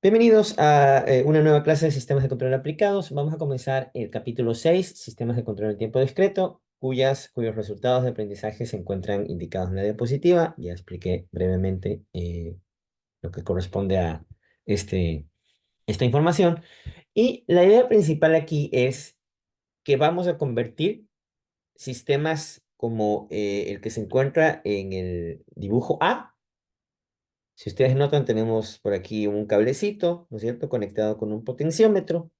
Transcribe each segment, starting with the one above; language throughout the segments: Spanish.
Bienvenidos a una nueva clase de sistemas de control aplicados. Vamos a comenzar el capítulo 6, sistemas de control en tiempo discreto, cuyos resultados de aprendizaje se encuentran indicados en la diapositiva. Ya expliqué brevemente lo que corresponde a este, esta información. Y la idea principal aquí es que vamos a convertir sistemas como el que se encuentra en el dibujo A. Si ustedes notan, tenemos por aquí un cablecito, ¿no es cierto?, conectado con un potenciómetro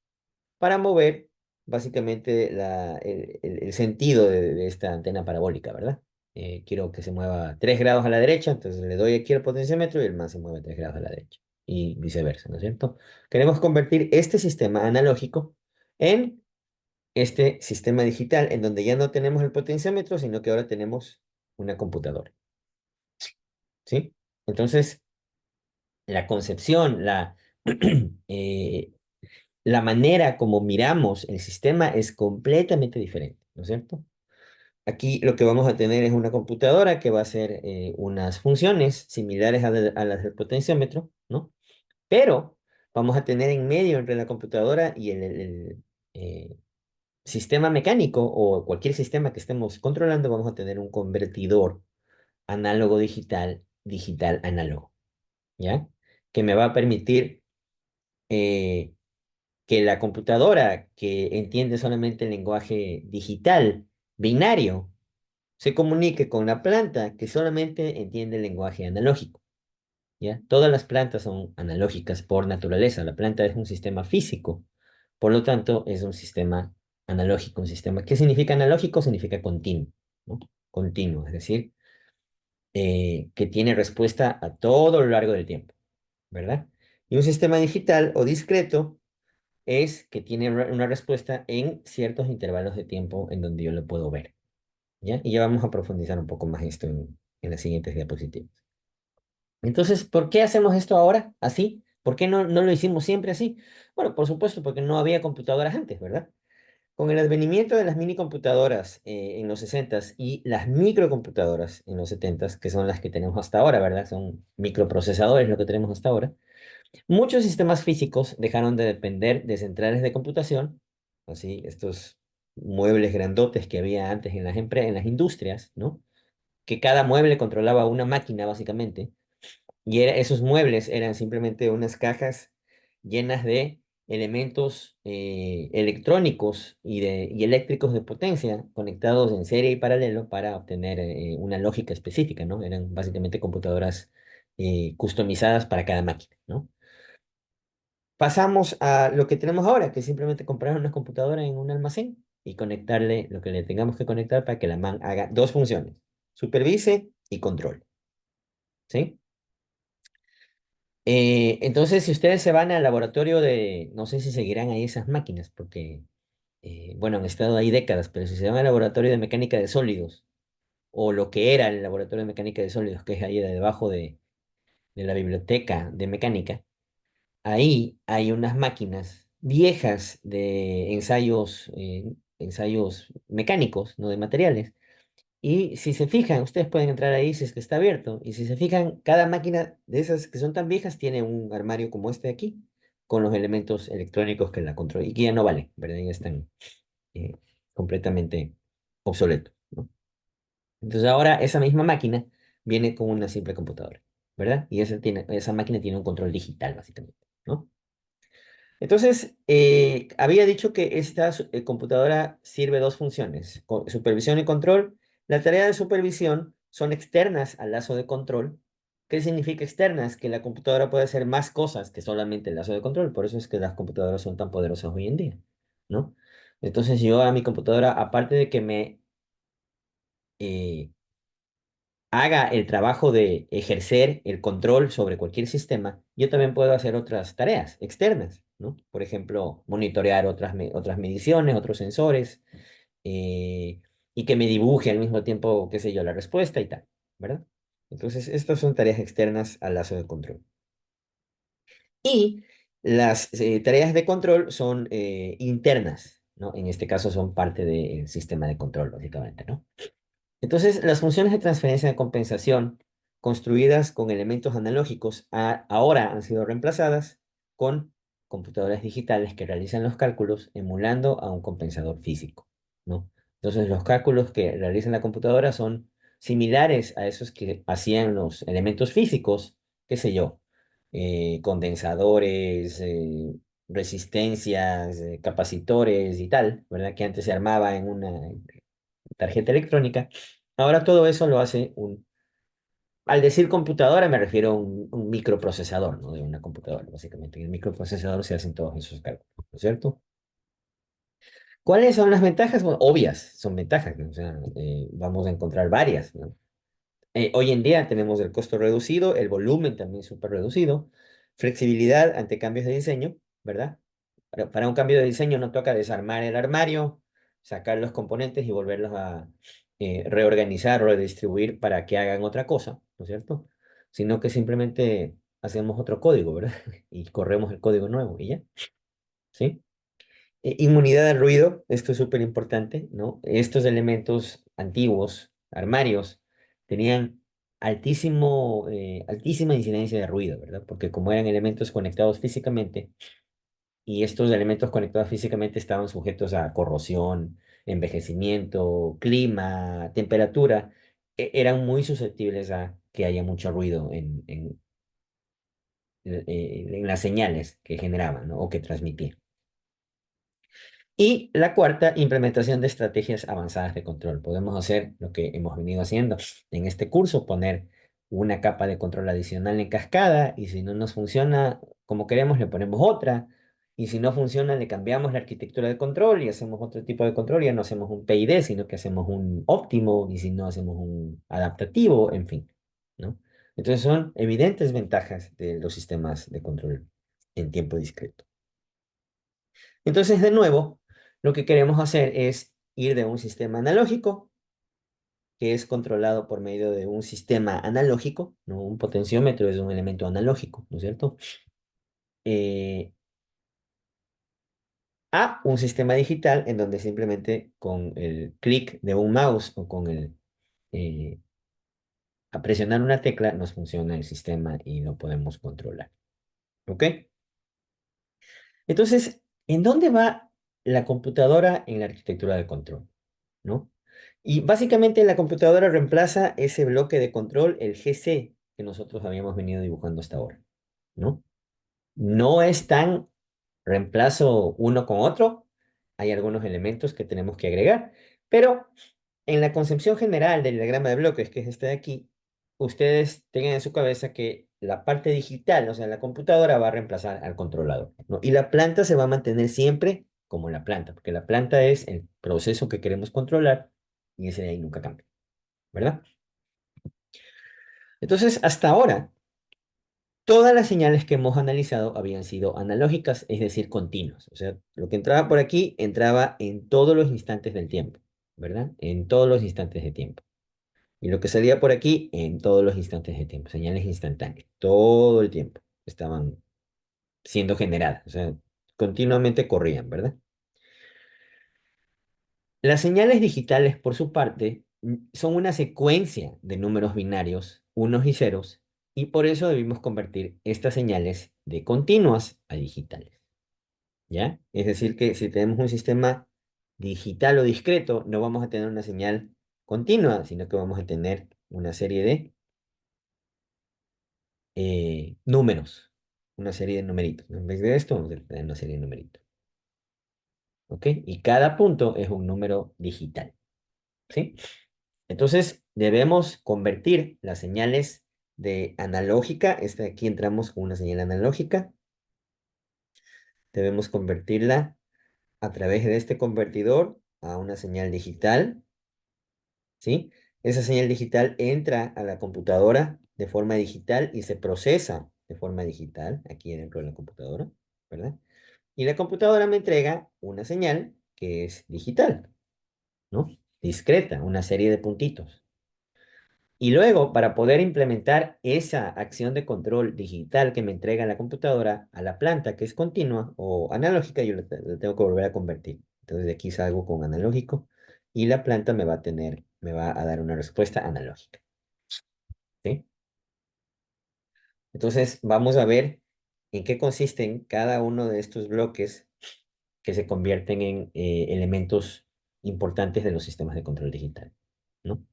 para mover básicamente el sentido de esta antena parabólica, ¿verdad? Quiero que se mueva 3 grados a la derecha, entonces le doy aquí el potenciómetro y el más se mueve 3 grados a la derecha y viceversa, ¿no es cierto? Queremos convertir este sistema analógico en este sistema digital, en donde ya no tenemos el potenciómetro, sino que ahora tenemos una computadora, ¿sí? Entonces, la concepción, eh, la manera como miramos el sistema es completamente diferente, ¿no es cierto? Aquí lo que vamos a tener es una computadora que va a hacer unas funciones similares a las del potenciómetro, ¿no? Pero vamos a tener en medio entre la computadora y el sistema mecánico o cualquier sistema que estemos controlando, vamos a tener un convertidor análogo digital, digital análogo, ¿ya? Que me va a permitir eh, que la computadora que entiende solamente el lenguaje digital, binario, se comunique con la planta que solamente entiende el lenguaje analógico, ¿ya? Todas las plantas son analógicas por naturaleza. La planta es un sistema físico, por lo tanto, es un sistema analógico, un sistema. ¿Qué significa analógico? Significa continuo, ¿no? Continuo, es decir, que tiene respuesta a todo lo largo del tiempo, ¿verdad? Y un sistema digital o discreto es que tiene una respuesta en ciertos intervalos de tiempo en donde yo lo puedo ver, ¿ya? Y ya vamos a profundizar un poco más esto en las siguientes diapositivas. Entonces, ¿por qué hacemos esto ahora así? ¿Por qué no lo hicimos siempre así? Bueno, por supuesto, porque no había computadoras antes, ¿verdad? Con el advenimiento de las mini computadoras en los 60 y las microcomputadoras en los 70, que son las que tenemos hasta ahora, ¿verdad? Son microprocesadores lo que tenemos hasta ahora. Muchos sistemas físicos dejaron de depender de centrales de computación, así, estos muebles grandotes que había antes en en las industrias, ¿no? Que cada mueble controlaba una máquina, básicamente, y esos muebles eran simplemente unas cajas llenas de elementos electrónicos y eléctricos de potencia conectados en serie y paralelo para obtener una lógica específica, ¿no? Eran básicamente computadoras customizadas para cada máquina, ¿no? Pasamos a lo que tenemos ahora, que es simplemente comprar una computadora en un almacén y conectarle lo que le tengamos que conectar para que la man haga dos funciones, supervise y controle, ¿sí? Entonces, si ustedes se van al laboratorio no sé si seguirán ahí esas máquinas, porque, bueno, han estado ahí décadas, pero si se van al laboratorio de mecánica de sólidos, o lo que era el laboratorio de mecánica de sólidos, que es ahí debajo de la biblioteca de mecánica, ahí hay unas máquinas viejas de ensayos mecánicos, no de materiales. Y si se fijan, ustedes pueden entrar ahí si es que está abierto. Y si se fijan, cada máquina de esas que son tan viejas tiene un armario como este de aquí, con los elementos electrónicos que la controlan y que ya no valen, ¿verdad? Ya están eh, completamente obsoletos, ¿no? Entonces ahora esa misma máquina viene con una simple computadora, ¿verdad? Y esa máquina tiene un control digital, básicamente, ¿no? Entonces, había dicho que esta computadora sirve dos funciones, supervisión y control. La tarea de supervisión son externas al lazo de control. ¿Qué significa externas? Que la computadora puede hacer más cosas que solamente el lazo de control. Por eso es que las computadoras son tan poderosas hoy en día, ¿no? Entonces yo a mi computadora, aparte de que me eh, haga el trabajo de ejercer el control sobre cualquier sistema, yo también puedo hacer otras tareas externas, ¿no? Por ejemplo, monitorear otras mediciones, otros sensores, eh, y que me dibuje al mismo tiempo, qué sé yo, la respuesta y tal, ¿verdad? Entonces, estas son tareas externas al lazo de control. Y las tareas de control son internas, ¿no? En este caso son parte del sistema de control, básicamente, ¿no? Entonces, las funciones de transferencia de compensación construidas con elementos analógicos ahora han sido reemplazadas con computadoras digitales que realizan los cálculos emulando a un compensador físico, ¿no? Entonces, los cálculos que realiza la computadora son similares a esos que hacían los elementos físicos, qué sé yo, condensadores, resistencias, capacitores y tal, ¿verdad? Que antes se armaba en una tarjeta electrónica. Ahora todo eso lo hace al decir computadora me refiero a un microprocesador, ¿no? De una computadora, básicamente. En el microprocesador se hacen todos esos cálculos, ¿no es cierto? ¿Cuáles son las ventajas? Bueno, obvias, son ventajas, ¿no? O sea, vamos a encontrar varias, ¿no? Hoy en día tenemos el costo reducido, el volumen también súper reducido, flexibilidad ante cambios de diseño, ¿verdad? Para un cambio de diseño no toca desarmar el armario, sacar los componentes y volverlos a reorganizar o redistribuir para que hagan otra cosa, ¿no es cierto? Sino que simplemente hacemos otro código, ¿verdad? Y corremos el código nuevo y ya, ¿sí? Inmunidad al ruido, esto es súper importante, ¿no? Estos elementos antiguos, armarios, tenían altísima incidencia de ruido, ¿verdad? Porque como eran elementos conectados físicamente, y estos elementos conectados físicamente estaban sujetos a corrosión, envejecimiento, clima, temperatura, eran muy susceptibles a que haya mucho ruido en las señales que generaban, ¿no? O que transmitían. Y la cuarta, implementación de estrategias avanzadas de control. Podemos hacer lo que hemos venido haciendo en este curso, poner una capa de control adicional en cascada y si no nos funciona como queremos, le ponemos otra. Y si no funciona, le cambiamos la arquitectura de control y hacemos otro tipo de control. Ya no hacemos un PID, sino que hacemos un óptimo y si no, hacemos un adaptativo, en fin, ¿no? Entonces son evidentes ventajas de los sistemas de control en tiempo discreto. Entonces, de nuevo, lo que queremos hacer es ir de un sistema analógico, que es controlado por medio de un sistema analógico, ¿no? Un potenciómetro es un elemento analógico, ¿no es cierto? Eh, a un sistema digital en donde simplemente con el clic de un mouse o con eh, a presionar una tecla nos funciona el sistema y lo podemos controlar. ¿Ok? Entonces, ¿en dónde va la computadora en la arquitectura de control? ¿No? Y básicamente la computadora reemplaza ese bloque de control, el GC, que nosotros habíamos venido dibujando hasta ahora, ¿no? No es tan reemplazo uno con otro, hay algunos elementos que tenemos que agregar, pero en la concepción general del diagrama de bloques, que es este de aquí, ustedes tengan en su cabeza que la parte digital, o sea, la computadora va a reemplazar al controlador, ¿no? Y la planta se va a mantener siempre como la planta, porque la planta es el proceso que queremos controlar y ese de ahí nunca cambia, ¿verdad? Entonces, hasta ahora, todas las señales que hemos analizado habían sido analógicas, es decir, continuas. O sea, lo que entraba por aquí entraba en todos los instantes del tiempo, ¿verdad? En todos los instantes de tiempo. Y lo que salía por aquí en todos los instantes de tiempo, señales instantáneas, todo el tiempo estaban siendo generadas, o sea, continuamente corrían, ¿verdad? Las señales digitales, por su parte, son una secuencia de números binarios, unos y ceros, y por eso debimos convertir estas señales de continuas a digitales, ¿ya? Es decir, que si tenemos un sistema digital o discreto, no vamos a tener una señal continua, sino que vamos a tener una serie de números, una serie de numeritos. En vez de esto, vamos a tener una serie de numeritos, ¿ok? Y cada punto es un número digital, ¿sí? Entonces, debemos convertir las señales de analógica, esta de aquí entramos con una señal analógica, debemos convertirla a través de este convertidor a una señal digital, ¿sí? Esa señal digital entra a la computadora de forma digital y se procesa de forma digital aquí dentro de la computadora, ¿verdad? Y la computadora me entrega una señal que es digital, ¿no? Discreta, una serie de puntitos. Y luego, para poder implementar esa acción de control digital que me entrega la computadora a la planta, que es continua o analógica, yo la tengo que volver a convertir. Entonces, de aquí salgo con analógico y la planta me va a dar una respuesta analógica, ¿sí? Entonces, vamos a ver en qué consisten cada uno de estos bloques que se convierten en elementos importantes de los sistemas de control digital, ¿no?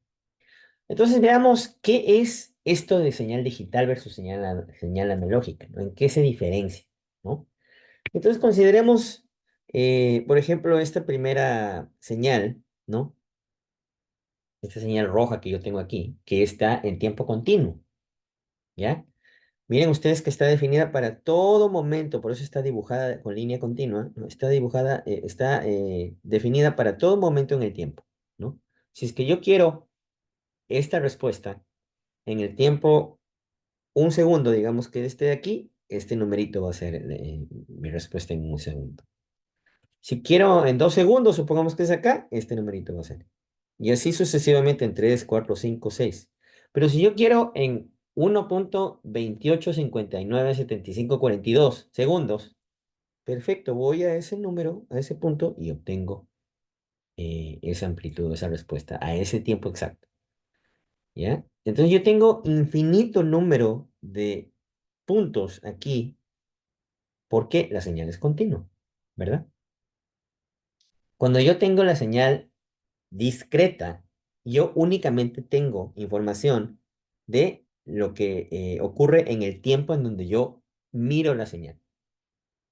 Entonces veamos qué es esto de señal digital versus señal analógica, ¿no? ¿En qué se diferencia, ¿no? Entonces consideremos, por ejemplo, esta primera señal, ¿no? Esta señal roja que yo tengo aquí, que está en tiempo continuo, ¿ya? Miren ustedes que está definida para todo momento, por eso está dibujada con línea continua, ¿no? Está dibujada, está definida para todo momento en el tiempo, ¿no? Si es que yo quiero esta respuesta en el tiempo, un segundo, digamos que esté aquí, este numerito va a ser mi respuesta en un segundo. Si quiero en 2 segundos, supongamos que es acá, este numerito va a ser. Y así sucesivamente en 3, 4, 5, 6. Pero si yo quiero en 1.28597542 segundos, perfecto, voy a ese número, a ese punto y obtengo esa amplitud, esa respuesta a ese tiempo exacto. ¿Ya? Entonces yo tengo infinito número de puntos aquí porque la señal es continua, ¿verdad? Cuando yo tengo la señal discreta, yo únicamente tengo información de lo que ocurre en el tiempo en donde yo miro la señal.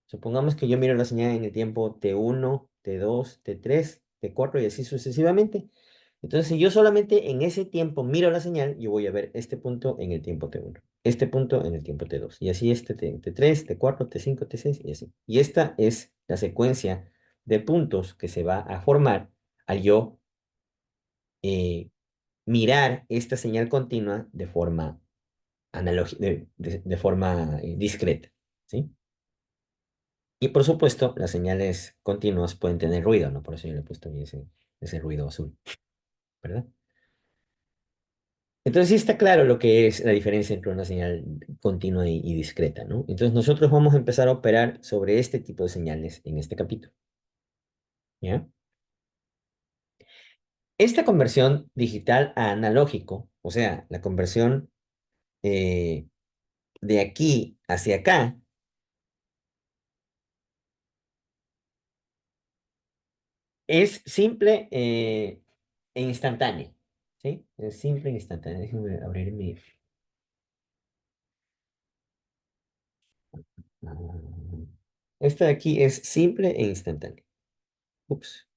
Supongamos que yo miro la señal en el tiempo T1, T2, T3, T4 y así sucesivamente. Entonces, si yo solamente en ese tiempo miro la señal, yo voy a ver este punto en el tiempo T1, este punto en el tiempo T2, y así este T3, T4, T5, T6 y así. Y esta es la secuencia de puntos que se va a formar al yo eh, mirar esta señal continua de forma analógica, de forma discreta, ¿sí? Y por supuesto, las señales continuas pueden tener ruido, ¿no? Por eso yo le he puesto ahí ese ruido azul, ¿verdad? Entonces sí está claro lo que es la diferencia entre una señal continua y discreta, ¿no? Entonces nosotros vamos a empezar a operar sobre este tipo de señales en este capítulo, ¿ya? Esta conversión digital a analógico, o sea, la conversión eh, de aquí hacia acá, es simple e instantánea, ¿sí? Es simple e instantánea. Déjenme abrir mi... ah, Esta de aquí es simple e instantánea. Ups,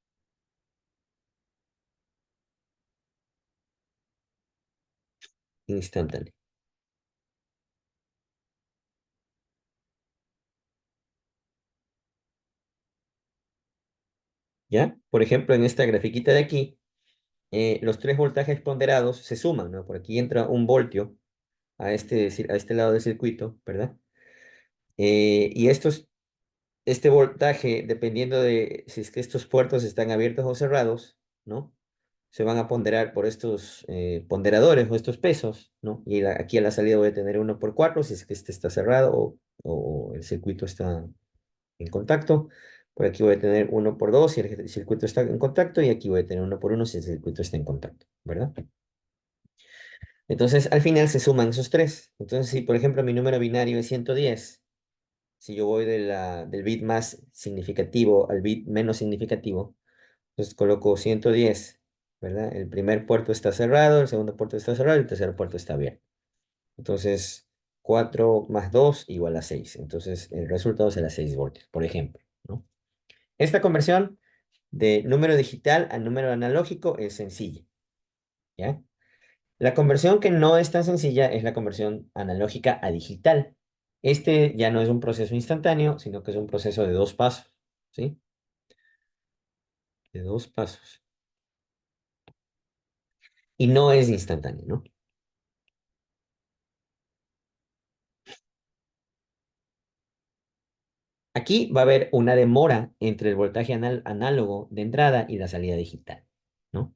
instantánea. ¿Ya? Por ejemplo, en esta grafiquita de aquí, los tres voltajes ponderados se suman, ¿no? Por aquí entra un voltio a este lado del circuito, ¿verdad? Y este voltaje, dependiendo de si es que estos puertos están abiertos o cerrados, ¿no? Se van a ponderar por estos ponderadores o estos pesos, ¿no? Y aquí a la salida voy a tener 1 por 4 si es que este está cerrado o el circuito está en contacto. Por aquí voy a tener 1 por 2 si el circuito está en contacto y aquí voy a tener 1 por 1 si el circuito está en contacto, ¿verdad? Entonces, al final se suman esos tres. Entonces, si por ejemplo mi número binario es 110, si yo voy del bit más significativo al bit menos significativo, entonces coloco 110, ¿verdad? El primer puerto está cerrado, el segundo puerto está cerrado, el tercer puerto está abierto. Entonces, 4 más 2 igual a 6. Entonces, el resultado será 6 voltios, por ejemplo, ¿no? Esta conversión de número digital a número analógico es sencilla, ¿ya? La conversión que no es tan sencilla es la conversión analógica a digital. Este ya no es un proceso instantáneo, sino que es un proceso de 2 pasos, ¿sí? De 2 pasos. Y no es instantáneo, ¿no? Aquí va a haber una demora entre el voltaje análogo de entrada y la salida digital, ¿no?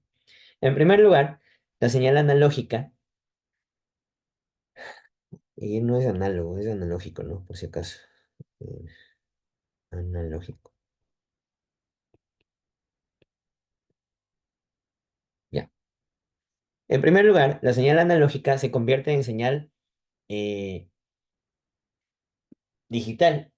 En primer lugar, la señal analógica, y no es análogo, es analógico, ¿no? Por si acaso. Eh, Analógico. Ya. En primer lugar, la señal analógica se convierte en señal eh, digital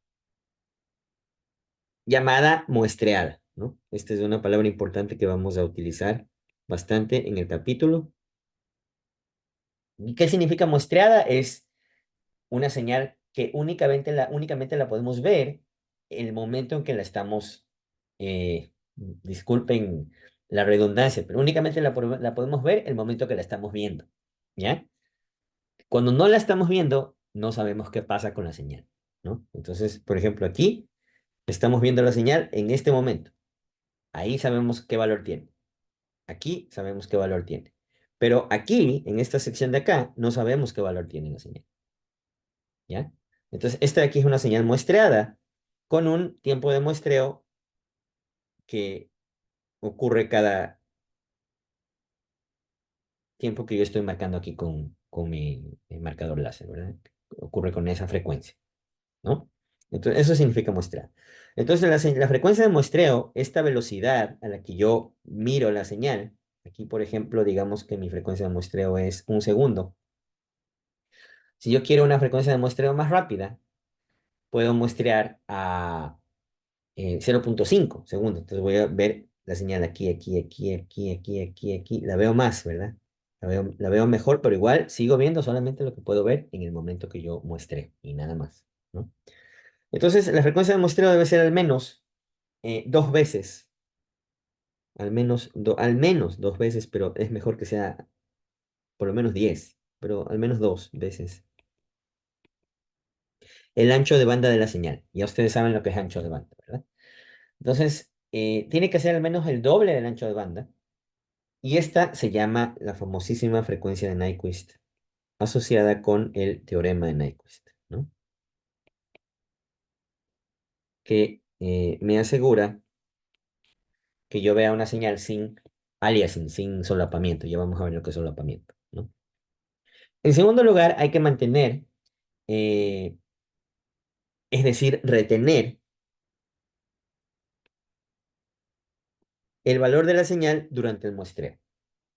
llamada muestreada, ¿no? Esta es una palabra importante que vamos a utilizar bastante en el capítulo. ¿Y qué significa muestreada? Es una señal que únicamente la podemos ver el momento en que la estamos, disculpen la redundancia, pero únicamente la podemos ver el momento que la estamos viendo, ¿ya? Cuando no la estamos viendo, no sabemos qué pasa con la señal, ¿no? Entonces, por ejemplo, aquí estamos viendo la señal en este momento. Ahí sabemos qué valor tiene. Aquí sabemos qué valor tiene. Pero aquí, en esta sección de acá, no sabemos qué valor tiene la señal, ¿ya? Entonces, esta de aquí es una señal muestreada con un tiempo de muestreo que ocurre cada tiempo que yo estoy marcando aquí con mi marcador láser, ¿verdad? Ocurre con esa frecuencia, ¿no? Entonces, eso significa muestrear. Entonces, la frecuencia de muestreo, esta velocidad a la que yo miro la señal, aquí, por ejemplo, digamos que mi frecuencia de muestreo es 1 segundo. Si yo quiero una frecuencia de muestreo más rápida, puedo muestrear a 0,5 segundos. Entonces voy a ver la señal aquí, aquí, aquí, aquí, aquí, aquí, aquí. La veo más, ¿verdad? La veo mejor, pero igual sigo viendo solamente lo que puedo ver en el momento que yo muestre y nada más, ¿no? Entonces, la frecuencia de muestreo debe ser al menos 2 veces, al menos 2 veces, pero es mejor que sea por lo menos 10, pero al menos 2 veces el ancho de banda de la señal. Ya ustedes saben lo que es ancho de banda, ¿verdad? Entonces, tiene que ser al menos el doble del ancho de banda. Y esta se llama la famosísima frecuencia de Nyquist, asociada con el teorema de Nyquist, ¿no? Que me asegura que yo vea una señal sin aliasing, sin solapamiento. Ya vamos a ver lo que es solapamiento, ¿no? En segundo lugar, hay que mantener, eh, es decir, retener el valor de la señal durante el muestreo,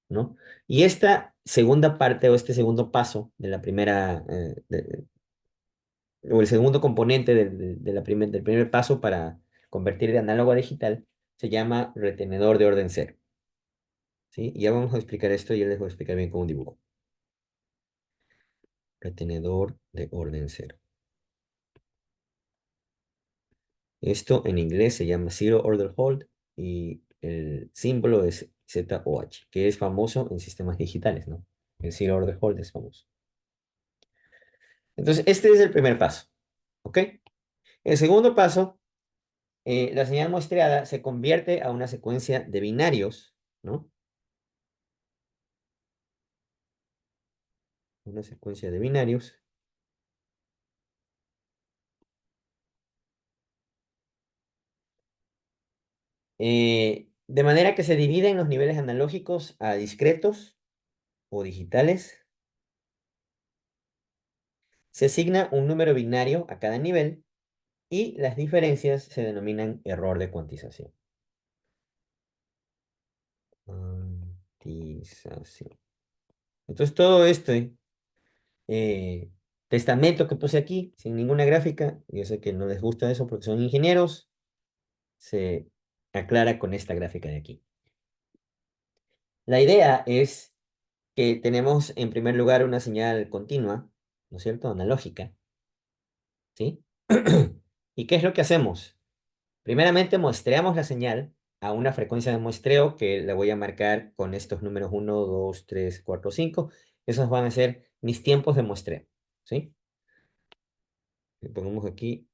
¿no? Y esta segunda parte o este segundo paso de la primera, o el segundo componente del primer paso para convertir de análogo a digital, se llama retenedor de orden cero, ¿sí? Y ya vamos a explicar esto y ya les voy a explicar bien con un dibujo. Retenedor de orden cero. Esto en inglés se llama Zero Order Hold y el símbolo es ZOH, que es famoso en sistemas digitales, ¿no? El Zero Order Hold es famoso. Entonces, este es el primer paso, ¿ok? El segundo paso, la señal muestreada se convierte a una secuencia de binarios, ¿no? Una secuencia de binarios. De manera que se dividen los niveles analógicos a discretos o digitales. Se asigna un número binario a cada nivel y las diferencias se denominan error de cuantización. Cuantización. Entonces todo este testamento que puse aquí, sin ninguna gráfica, yo sé que no les gusta eso porque son ingenieros, se aclara con esta gráfica de aquí. La idea es que tenemos en primer lugar una señal continua, ¿no es cierto? Analógica, ¿sí? ¿Y qué es lo que hacemos? Primeramente muestreamos la señal a una frecuencia de muestreo que la voy a marcar con estos números 1, 2, 3, 4, 5. Esos van a ser mis tiempos de muestreo, ¿sí? Le ponemos aquí,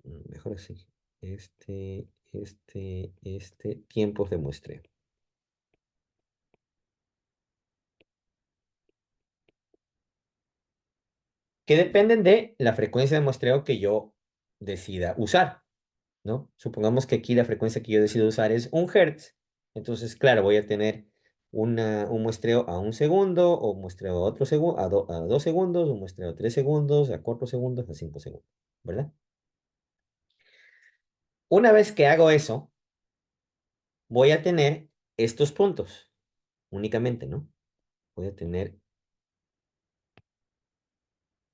mejor así, tiempos de muestreo. Que dependen de la frecuencia de muestreo que yo decida usar, ¿no? Supongamos que aquí la frecuencia que yo decido usar es 1 Hz. Entonces, claro, voy a tener un muestreo a 1 segundo, o un muestreo a otro segundo, a 2 segundos, un muestreo a 3 segundos, a 4 segundos, a 5 segundos, ¿verdad? Una vez que hago eso, voy a tener estos puntos únicamente, ¿no? Voy a tener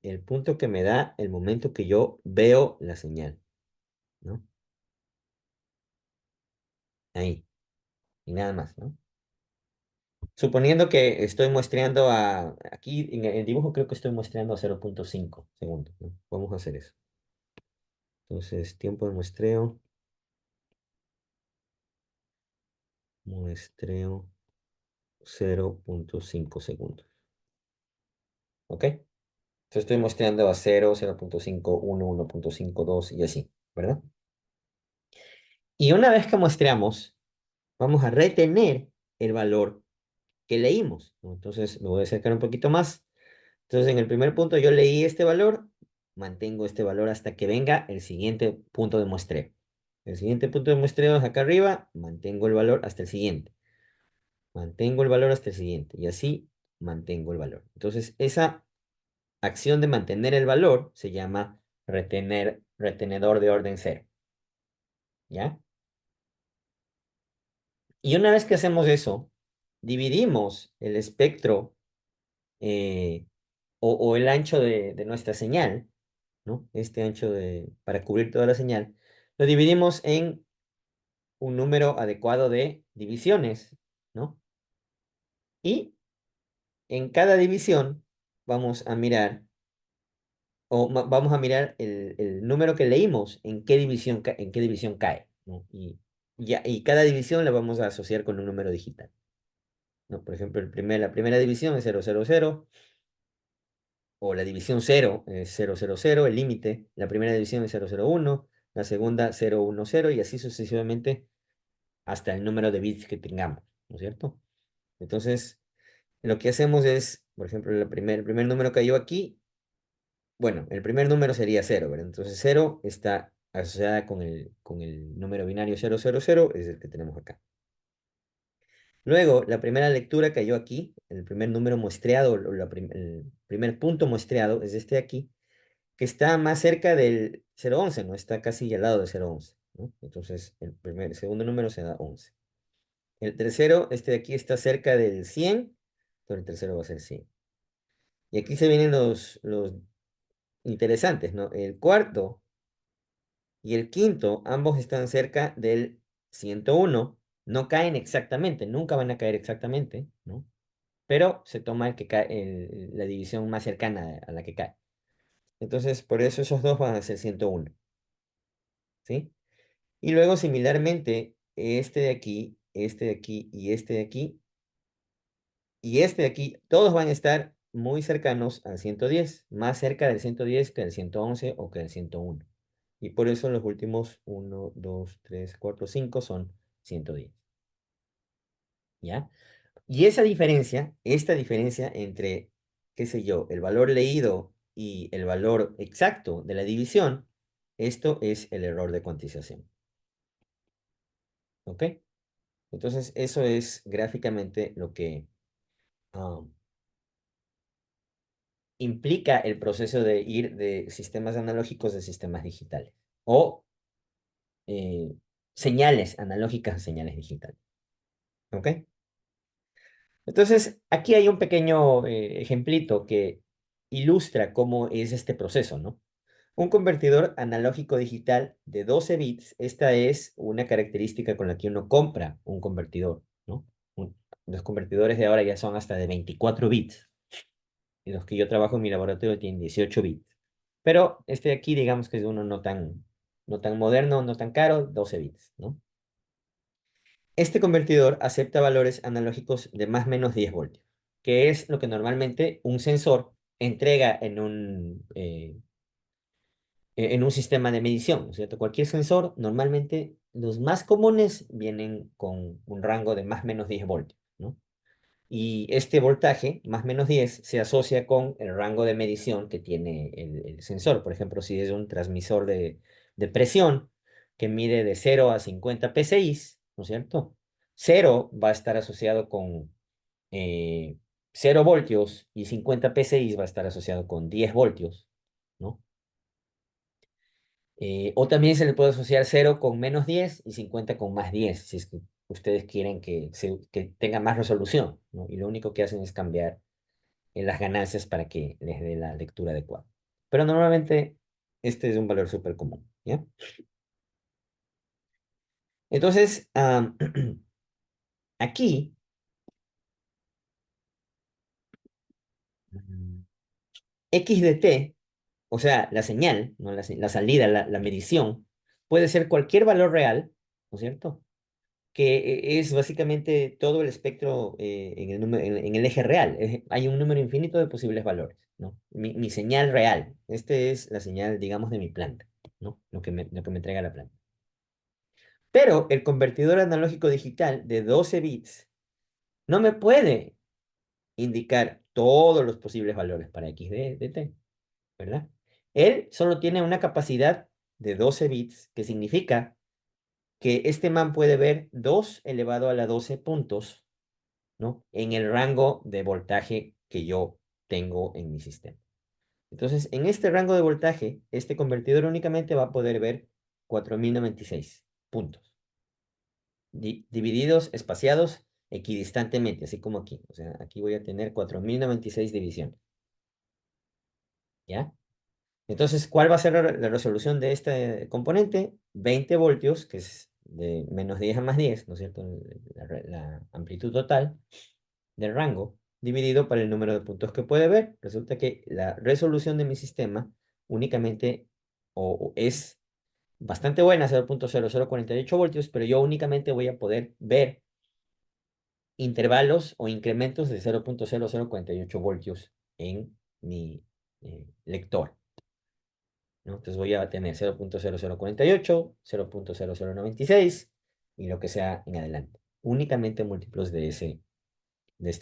el punto que me da el momento que yo veo la señal, ¿no? Ahí, y nada más, ¿no? Suponiendo que estoy muestreando aquí en el dibujo creo que estoy muestreando a 0,5 segundos, ¿no? Vamos a hacer eso. Entonces, tiempo de muestreo 0,5 segundos, ¿ok? Entonces estoy muestreando a 0,5, 1, 1,5, 2 y así, ¿verdad? Y una vez que muestreamos, vamos a retener el valor que leímos, ¿no? Entonces me voy a acercar un poquito más. Entonces en el primer punto yo leí este valor, mantengo este valor hasta que venga el siguiente punto de muestreo. El siguiente punto de muestreo es acá arriba, mantengo el valor hasta el siguiente. Mantengo el valor hasta el siguiente y así mantengo el valor. Entonces esa acción de mantener el valor se llama retenedor de orden cero, ¿ya? Y una vez que hacemos eso, dividimos el espectro eh, o el ancho de nuestra señal, ¿no? Este ancho para cubrir toda la señal, lo dividimos en un número adecuado de divisiones, ¿no? Y en cada división vamos a mirar, vamos a mirar el número que leímos, en qué división cae, ¿no? Y cada división la vamos a asociar con un número digital, ¿no? Por ejemplo, la primera división es 000, o la división cero es 000, el límite. La primera división es 001, la segunda 010 y así sucesivamente hasta el número de bits que tengamos, ¿no es cierto? Entonces, lo que hacemos es, por ejemplo, el primer número que cayó aquí, bueno, el primer número sería cero, ¿verdad? Entonces cero está asociada con el número binario 000, es el que tenemos acá. Luego, la primera lectura cayó aquí, el primer número muestreado, el primer punto muestreado es este de aquí, que está más cerca del 011, ¿no? Está casi al lado de 011, ¿no? Entonces, el segundo número se da 11. El tercero, este de aquí está cerca del 100, pero el tercero va a ser 100. Y aquí se vienen los interesantes, ¿no? El cuarto y el quinto, ambos están cerca del 101. No caen exactamente, nunca van a caer exactamente, ¿no? Pero se toma el que cae, la división más cercana a la que cae. Entonces, por eso esos dos van a ser 101, ¿sí? Y luego, similarmente, este de aquí y este de aquí y este de aquí, todos van a estar muy cercanos al 110, más cerca del 110 que del 111 o que del 101. Y por eso los últimos uno, 2, 3, 4, 5 son 110, ¿ya? Y esta diferencia entre, qué sé yo, el valor leído y el valor exacto de la división, esto es el error de cuantización, ¿ok? Entonces, eso es gráficamente lo que ah, implica el proceso de ir de sistemas analógicos a sistemas digitales o eh, señales analógicas a señales digitales, ¿ok? Entonces, aquí hay un pequeño ejemplito que ilustra cómo es este proceso, ¿no? Un convertidor analógico digital de 12 bits, esta es una característica con la que uno compra un convertidor, ¿no? Los convertidores de ahora ya son hasta de 24 bits, y los que yo trabajo en mi laboratorio tienen 18 bits. Pero este de aquí, digamos que es uno no tan moderno, no tan caro, 12 bits, ¿no? Este convertidor acepta valores analógicos de más o menos 10 voltios, que es lo que normalmente un sensor entrega en un sistema de medición, ¿no es cierto? Cualquier sensor, normalmente los más comunes vienen con un rango de más o menos 10 voltios, ¿no? Y este voltaje, más o menos 10, se asocia con el rango de medición que tiene el sensor. Por ejemplo, si es un transmisor de presión que mide de 0 a 50 psi, ¿no es cierto? Cero va a estar asociado con eh, 0 voltios y 50 psi va a estar asociado con 10 voltios, ¿no? O también se le puede asociar 0 con menos 10 y 50 con más 10, si es que ustedes quieren que tenga más resolución, ¿no? Y lo único que hacen es cambiar las ganancias para que les dé la lectura adecuada. pero normalmente este es un valor súper común, ¿ya? Entonces, aquí, mm, x de t, o sea, la señal, ¿no? La salida, la medición, puede ser cualquier valor real, ¿no es cierto? Que es básicamente todo el espectro en el eje real. Hay un número infinito de posibles valores, ¿no? Mi señal real. Este es la señal, digamos, de mi planta, ¿no? Lo que me entrega la planta. Pero el convertidor analógico digital de 12 bits no me puede indicar todos los posibles valores para x de t, ¿verdad? Él solo tiene una capacidad de 12 bits, que significa que este man puede ver 2 elevado a la 12 puntos, ¿no? En el rango de voltaje que yo tengo en mi sistema. Entonces, en este rango de voltaje, este convertidor únicamente va a poder ver 4096 puntos, divididos, espaciados equidistantemente, así como aquí. O sea, aquí voy a tener 4096 divisiones, ¿ya? Entonces, ¿cuál va a ser la resolución de este componente? 20 voltios, que es de menos 10 a más 10, ¿no es cierto? La amplitud total del rango, dividido por el número de puntos que puede ver. Resulta que la resolución de mi sistema únicamente o es bastante buena, 0.0048 voltios, pero yo únicamente voy a poder ver intervalos o incrementos de 0.0048 voltios en mi lector, ¿no? Entonces voy a tener 0.0048, 0.0096 y lo que sea en adelante. Únicamente múltiplos de este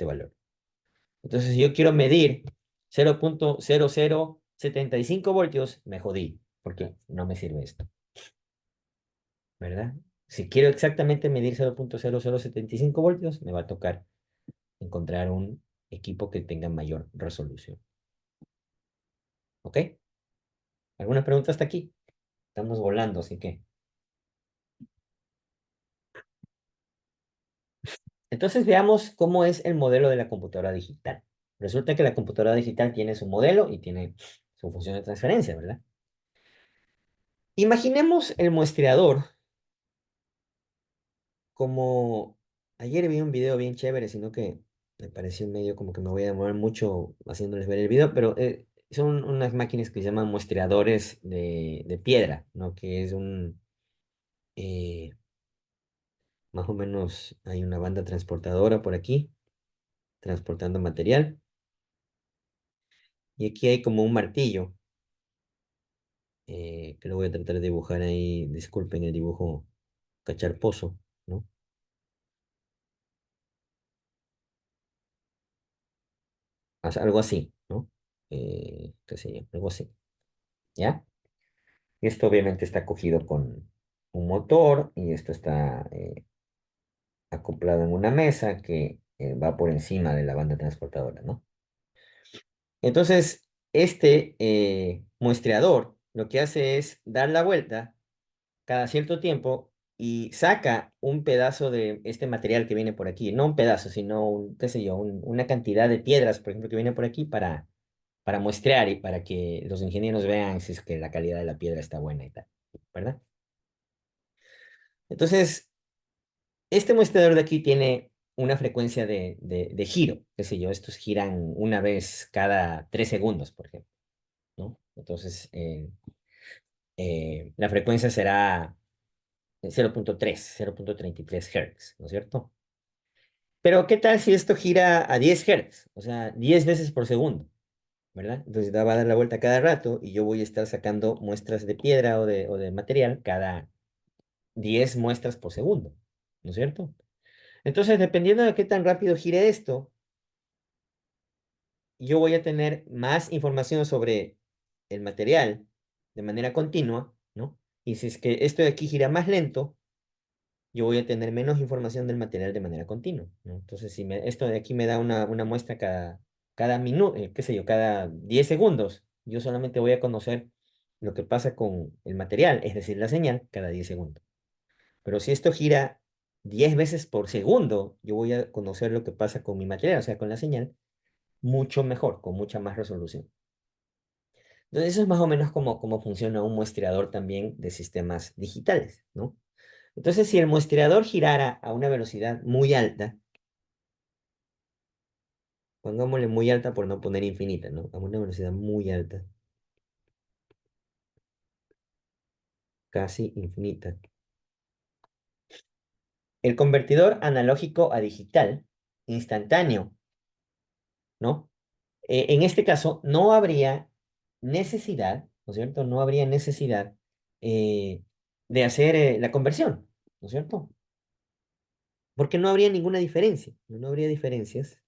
valor. Entonces, si yo quiero medir 0.0075 voltios, me jodí, porque no me sirve esto, ¿verdad? Si quiero exactamente medir 0.0075 voltios, me va a tocar encontrar un equipo que tenga mayor resolución. ¿Ok? ¿Alguna pregunta hasta aquí? Estamos volando, así que. Entonces veamos cómo es el modelo de la computadora digital. Resulta que la computadora digital tiene su modelo y tiene su función de transferencia, ¿verdad? Imaginemos el muestreador como ayer vi un video bien chévere, sino que me pareció medio como que me voy a demorar mucho haciéndoles ver el video, pero son unas máquinas que se llaman muestreadores de piedra, ¿no? Que es eh, más o menos hay una banda transportadora por aquí, transportando material, y aquí hay como un martillo, que lo voy a tratar de dibujar ahí, disculpen el dibujo cacharposo, ¿no? Algo así, ¿no? Qué sé yo, algo así, ¿ya? Esto obviamente está cogido con un motor y esto está acoplado en una mesa que va por encima de la banda transportadora, ¿no? Entonces, este muestreador lo que hace es dar la vuelta cada cierto tiempo y saca un pedazo de este material que viene por aquí. No un pedazo, sino qué sé yo, una cantidad de piedras, por ejemplo, que viene por aquí para muestrear y para que los ingenieros vean si es que la calidad de la piedra está buena y tal, ¿verdad? Entonces, este muestrador de aquí tiene una frecuencia de giro, qué sé yo, estos giran una vez cada 3 segundos, por ejemplo, ¿no? Entonces, la frecuencia será 0.33 Hz, ¿no es cierto? Pero, ¿qué tal si esto gira a 10 Hz? O sea, 10 veces por segundo, ¿verdad? Entonces va a dar la vuelta cada rato y yo voy a estar sacando muestras de piedra o de material cada 10 muestras por segundo, ¿no es cierto? Entonces, dependiendo de qué tan rápido gire esto, yo voy a tener más información sobre el material de manera continua, ¿no? Y si es que esto de aquí gira más lento, yo voy a tener menos información del material de manera continua, ¿no? Entonces, si esto de aquí me da una muestra cada minuto, qué sé yo, cada 10 segundos, yo solamente voy a conocer lo que pasa con el material, es decir, la señal, cada 10 segundos. Pero si esto gira 10 veces por segundo, yo voy a conocer lo que pasa con mi material, o sea, con la señal, mucho mejor, con mucha más resolución. Entonces, eso es más o menos como funciona un muestreador también de sistemas digitales, ¿no? Entonces, si el muestreador girara a una velocidad muy alta, pongámosle muy alta por no poner infinita, ¿no? A una velocidad muy alta, casi infinita. El convertidor analógico a digital, instantáneo, ¿no? En este caso, no habría necesidad, ¿no es cierto? No habría necesidad eh, de hacer la conversión, ¿no es cierto? Porque no habría ninguna diferencia, no habría diferencias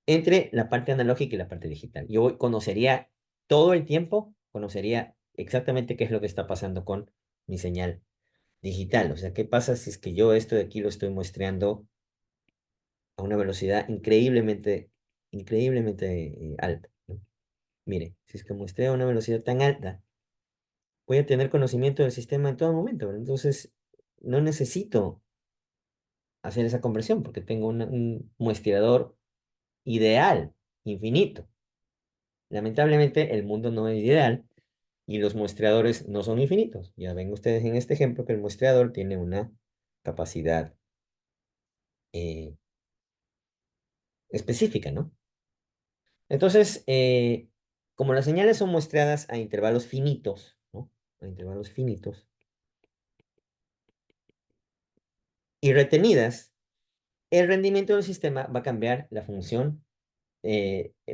entre la parte analógica y la parte digital. Conocería todo el tiempo, conocería exactamente qué es lo que está pasando con mi señal digital. O sea, ¿qué pasa si es que yo esto de aquí lo estoy muestreando a una velocidad increíblemente alta, ¿no? Mire, si es que muestreo a una velocidad tan alta, voy a tener conocimiento del sistema en todo momento, ¿verdad? Entonces, no necesito hacer esa conversión porque tengo un muestreador ideal, infinito. Lamentablemente, el mundo no es ideal y los muestreadores no son infinitos. Ya ven ustedes en este ejemplo que el muestreador tiene una capacidad eh, específica, ¿no? Entonces, como las señales son muestreadas a intervalos finitos, ¿no? A intervalos finitos y retenidas, el rendimiento del sistema va a cambiar la función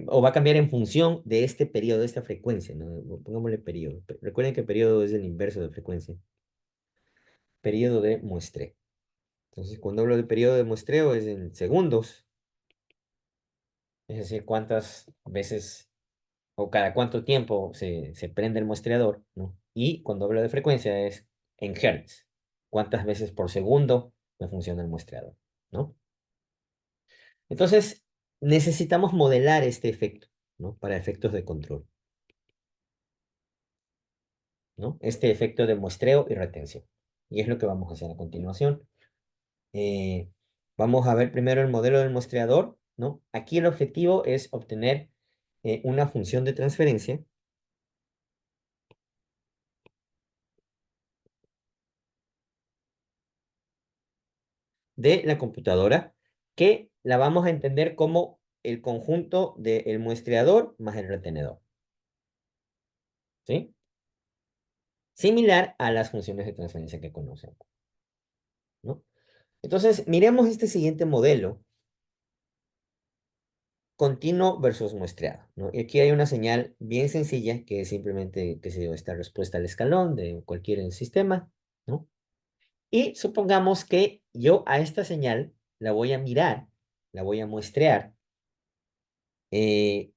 o va a cambiar en función de este periodo, de esta frecuencia, ¿no? Pongámosle periodo. Recuerden que periodo es el inverso de frecuencia. Periodo de muestreo. Entonces, cuando hablo de periodo de muestreo es en segundos, es decir, cuántas veces o cada cuánto tiempo se prende el muestreador, ¿no? Y cuando hablo de frecuencia es en hertz, cuántas veces por segundo me funciona el muestreador, ¿no? Entonces, necesitamos modelar este efecto, ¿no? Para efectos de control, ¿no? Este efecto de muestreo y retención. Y es lo que vamos a hacer a continuación. Eh, Vamos a ver primero el modelo del muestreador, ¿no? Aquí el objetivo es obtener una función de transferencia de la computadora que la vamos a entender como el conjunto del muestreador más el retenedor, ¿sí? Similar a las funciones de transferencia que conocemos, ¿no? Entonces, miremos este siguiente modelo, continuo versus muestreado, ¿no? Y aquí hay una señal bien sencilla que es simplemente, que se esta respuesta al escalón de cualquier sistema, ¿no? Y supongamos que yo a esta señal la voy a mirar, la voy a muestrear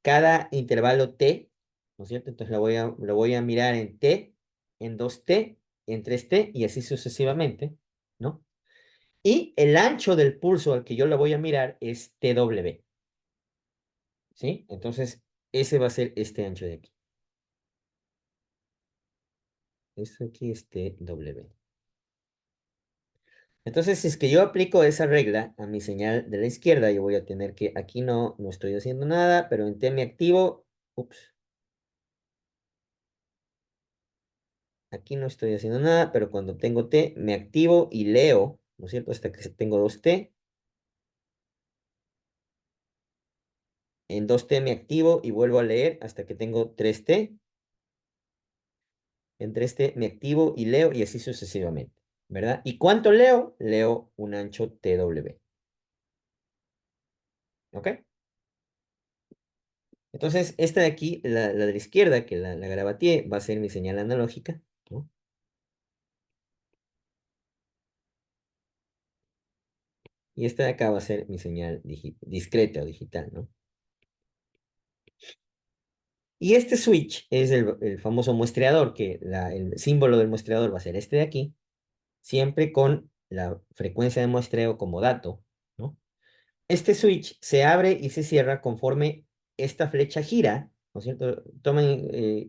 cada intervalo t, ¿no es cierto? Entonces lo voy a mirar en t, en 2t, en 3t y así sucesivamente, ¿no? Y el ancho del pulso al que yo lo voy a mirar es tw, ¿sí? Entonces, ese va a ser este ancho de aquí. Esto aquí es tw. Entonces, si es que yo aplico esa regla a mi señal de la izquierda, yo voy a tener que aquí no estoy haciendo nada, pero en t me activo, ups, aquí no estoy haciendo nada, pero cuando tengo t me activo y leo, ¿no es cierto? Hasta que tengo 2t. En 2t me activo y vuelvo a leer hasta que tengo 3t. En 3t me activo y leo y así sucesivamente, ¿verdad? ¿Y cuánto leo? Leo un ancho tw, ¿ok? Entonces, esta de aquí, la de la izquierda, que la garabateé, va a ser mi señal analógica, ¿no? Y esta de acá va a ser mi señal discreta o digital, ¿no? Y este switch es el famoso muestreador, que el símbolo del muestreador va a ser este de aquí, siempre con la frecuencia de muestreo como dato, ¿no? Este switch se abre y se cierra conforme esta flecha gira, ¿no es cierto?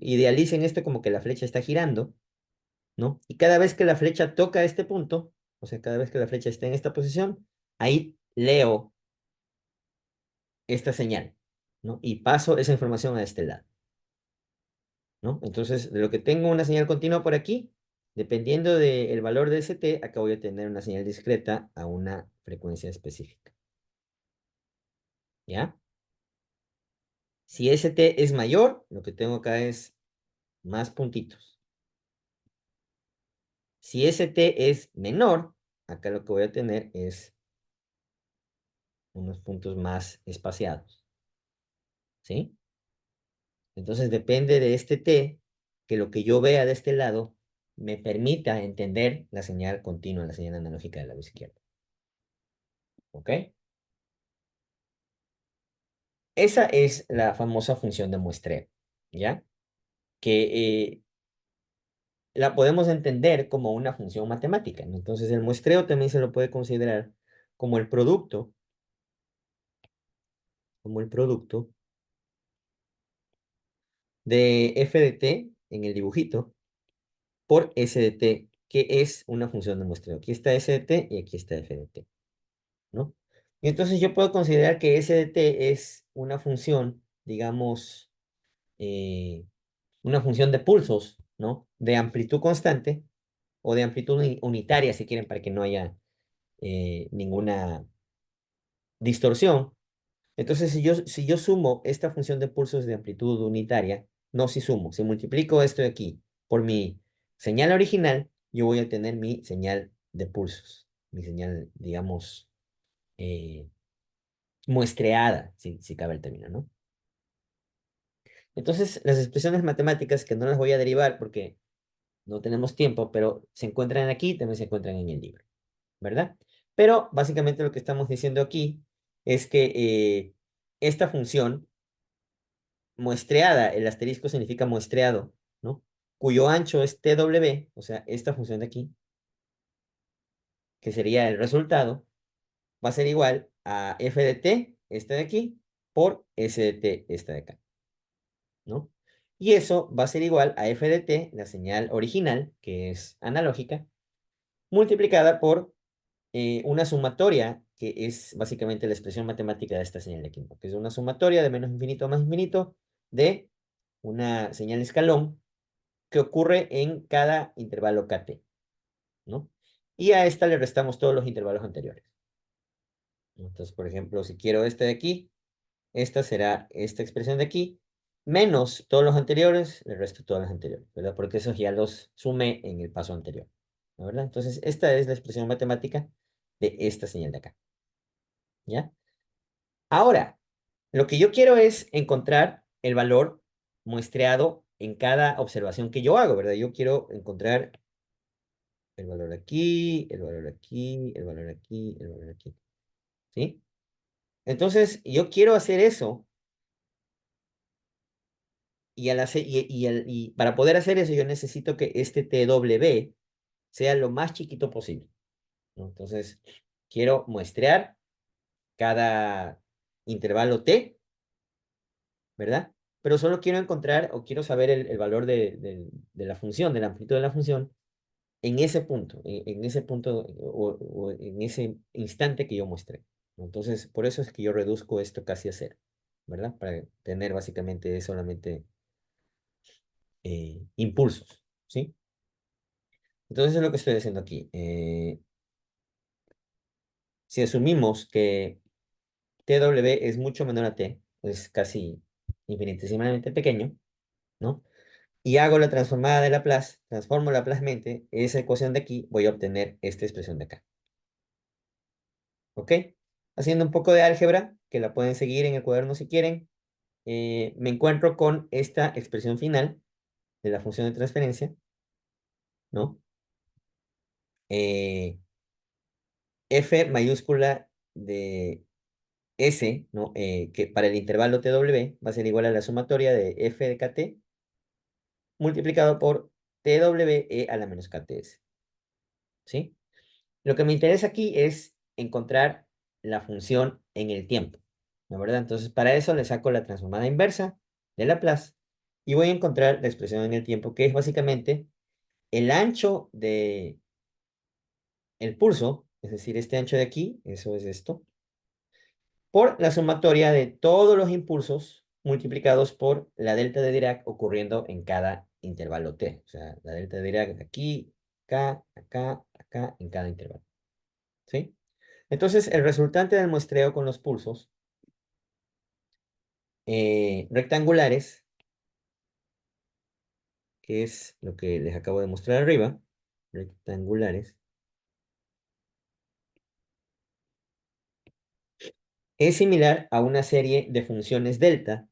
Idealicen esto como que la flecha está girando, ¿no? Y cada vez que la flecha toca este punto, o sea, cada vez que la flecha está en esta posición, ahí leo esta señal, ¿no? Y paso esa información a este lado, ¿no? Entonces, de lo que tengo una señal continua por aquí, dependiendo del valor de st, acá voy a tener una señal discreta a una frecuencia específica, ¿ya? Si st es mayor, lo que tengo acá es más puntitos. Si st es menor, acá lo que voy a tener es unos puntos más espaciados, ¿sí? Entonces depende de este t, que lo que yo vea de este lado me permita entender la señal continua, la señal analógica del lado izquierdo, ¿ok? Esa es la famosa función de muestreo, ¿ya? Que la podemos entender como una función matemática, ¿no? Entonces el muestreo también se lo puede considerar como el producto, como el producto de f de t en el dibujito por s de t, que es una función de muestreo. Aquí está s de t y aquí está f de t, ¿no? Y entonces yo puedo considerar que s de t es una función, digamos, eh, una función de pulsos, ¿no? De amplitud constante o de amplitud unitaria, si quieren, para que no haya ninguna distorsión. Entonces, si yo sumo esta función de pulsos de amplitud unitaria, no si sumo, si multiplico esto de aquí por mi señal original, yo voy a tener mi señal de pulsos, mi señal, digamos, eh, muestreada, si cabe el término, ¿no? Entonces, las expresiones matemáticas, que no las voy a derivar porque no tenemos tiempo, pero se encuentran aquí, también se encuentran en el libro, ¿verdad? Pero básicamente lo que estamos diciendo aquí es que esta función muestreada, el asterisco significa muestreado, ¿no? Cuyo ancho es TW, o sea, esta función de aquí, que sería el resultado, va a ser igual a f de t, esta de aquí, por s de t, esta de acá, ¿no? Y eso va a ser igual a f de t, la señal original, que es analógica, multiplicada por una sumatoria, que es básicamente la expresión matemática de esta señal de aquí, ¿no? Que es una sumatoria de menos infinito a más infinito de una señal escalón que ocurre en cada intervalo kt, ¿no? Y a esta le restamos todos los intervalos anteriores. Entonces, por ejemplo, si quiero este de aquí, esta será esta expresión de aquí, menos todos los anteriores, le resto todos los anteriores, ¿verdad? Porque esos ya los sumé en el paso anterior, ¿no? ¿Verdad? Entonces, esta es la expresión matemática de esta señal de acá, ¿ya? Ahora, lo que yo quiero es encontrar el valor muestreado en cada observación que yo hago, ¿verdad? Yo quiero encontrar el valor aquí, el valor aquí, el valor aquí, el valor aquí, ¿sí? Entonces, yo quiero hacer eso y para poder hacer eso yo necesito que este TW sea lo más chiquito posible, ¿no? Entonces, quiero muestrear cada intervalo T, ¿verdad? Pero solo quiero encontrar o quiero saber el valor de la función, de la amplitud de la función en ese punto, en ese punto o en ese instante que yo muestre, ¿no? Entonces, por eso es que yo reduzco esto casi a cero, ¿verdad? Para tener básicamente solamente impulsos, ¿sí? Entonces es lo que estoy haciendo aquí. Si asumimos que TW es mucho menor a T, es casi infinitesimalmente pequeño, ¿no? Y hago la transformada de Laplace, transformo Laplacemente esa ecuación de aquí, voy a obtener esta expresión de acá. ¿Ok? Haciendo un poco de álgebra, que la pueden seguir en el cuaderno si quieren, me encuentro con esta expresión final de la función de transferencia, ¿no? Eh, F mayúscula de S, ¿no? Que para el intervalo TW va a ser igual a la sumatoria de F de KT multiplicado por TWE a la menos KTS, ¿sí? Lo que me interesa aquí es encontrar la función en el tiempo, ¿no? ¿Verdad? Entonces, para eso le saco la transformada inversa de Laplace y voy a encontrar la expresión en el tiempo, que es básicamente el ancho de el pulso, es decir, este ancho de aquí, eso es esto, por la sumatoria de todos los impulsos multiplicados por la delta de Dirac ocurriendo en cada intervalo t. O sea, la delta de Dirac aquí, acá, acá, acá, en cada intervalo. ¿Sí? Entonces, el resultante del muestreo con los pulsos rectangulares, que es lo que les acabo de mostrar arriba, rectangulares, es similar a una serie de funciones delta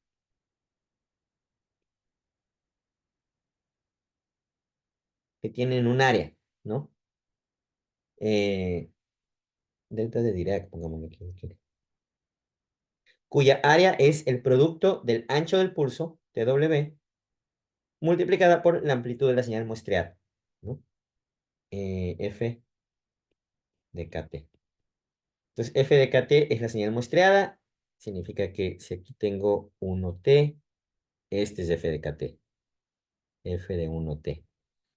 que tienen un área, ¿no? Eh, delta de Dirac, pongámoslo aquí, cuya área es el producto del ancho del pulso, TW, multiplicada por la amplitud de la señal muestreada, ¿no? F de KT. Entonces, F de KT es la señal muestreada, significa que si aquí tengo 1T, este es F de KT, F de 1T.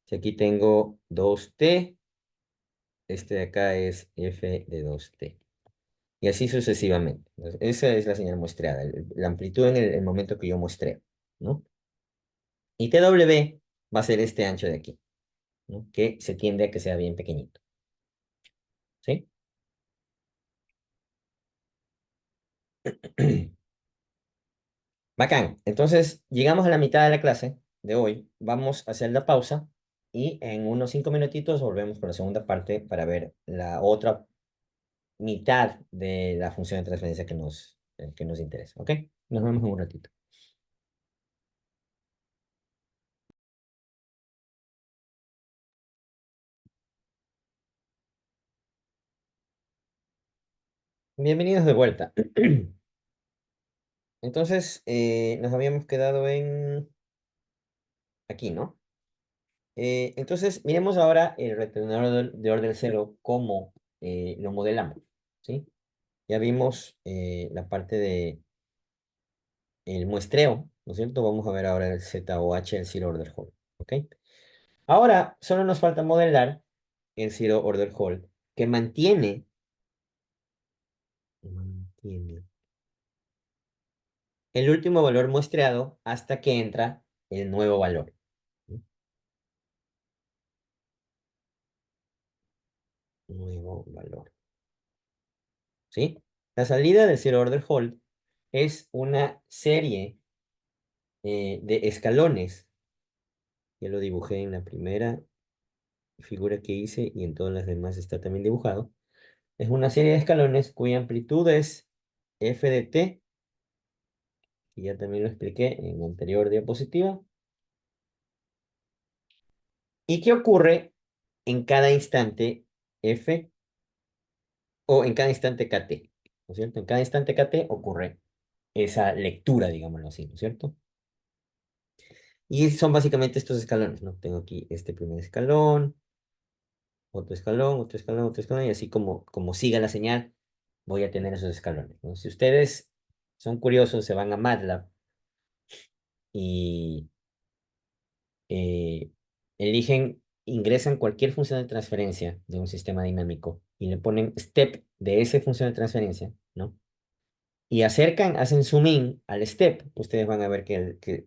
Si aquí tengo 2T, este de acá es F de 2T. Y así sucesivamente. Entonces, esa es la señal muestreada, la amplitud en el momento que yo muestreo, ¿no? Y TW va a ser este ancho de aquí, ¿no? Que se tiende a que sea bien pequeñito, ¿sí? Bacán. Entonces, llegamos a la mitad de la clase de hoy. Vamos a hacer la pausa y en unos 5 minutitos volvemos con la segunda parte para ver la otra mitad de la función de transferencia que nos interesa, ¿ok? Nos vemos en un ratito. Bienvenidos de vuelta. Entonces, nos habíamos quedado en aquí, ¿no? Entonces, miremos ahora el retenedor de orden cero, cómo lo modelamos, ¿sí? Ya vimos la parte de el muestreo, ¿no es cierto? Vamos a ver ahora el ZOH, el Zero Order Hold, ¿ok? Ahora, solo nos falta modelar el Zero Order Hold, que mantiene el último valor muestreado hasta que entra el nuevo valor, ¿sí? Nuevo valor, ¿sí? La salida del Zero Order Hold es una serie de escalones. Ya lo dibujé en la primera figura que hice y en todas las demás está también dibujado. Es una serie de escalones cuya amplitud es f de t, que ya también lo expliqué en la anterior diapositiva. ¿Y qué ocurre en cada instante f o en cada instante kt? ¿No es cierto? En cada instante kt ocurre esa lectura, digámoslo así, ¿no es cierto? Y son básicamente estos escalones, ¿no? Tengo aquí este primer escalón, otro escalón, otro escalón, otro escalón, y así como siga la señal, voy a tener esos escalones, ¿no? Si ustedes son curiosos, se van a MATLAB y eh, ingresan cualquier función de transferencia de un sistema dinámico y le ponen step de esa función de transferencia, ¿no? Y hacen zoom in al step, ustedes van a ver que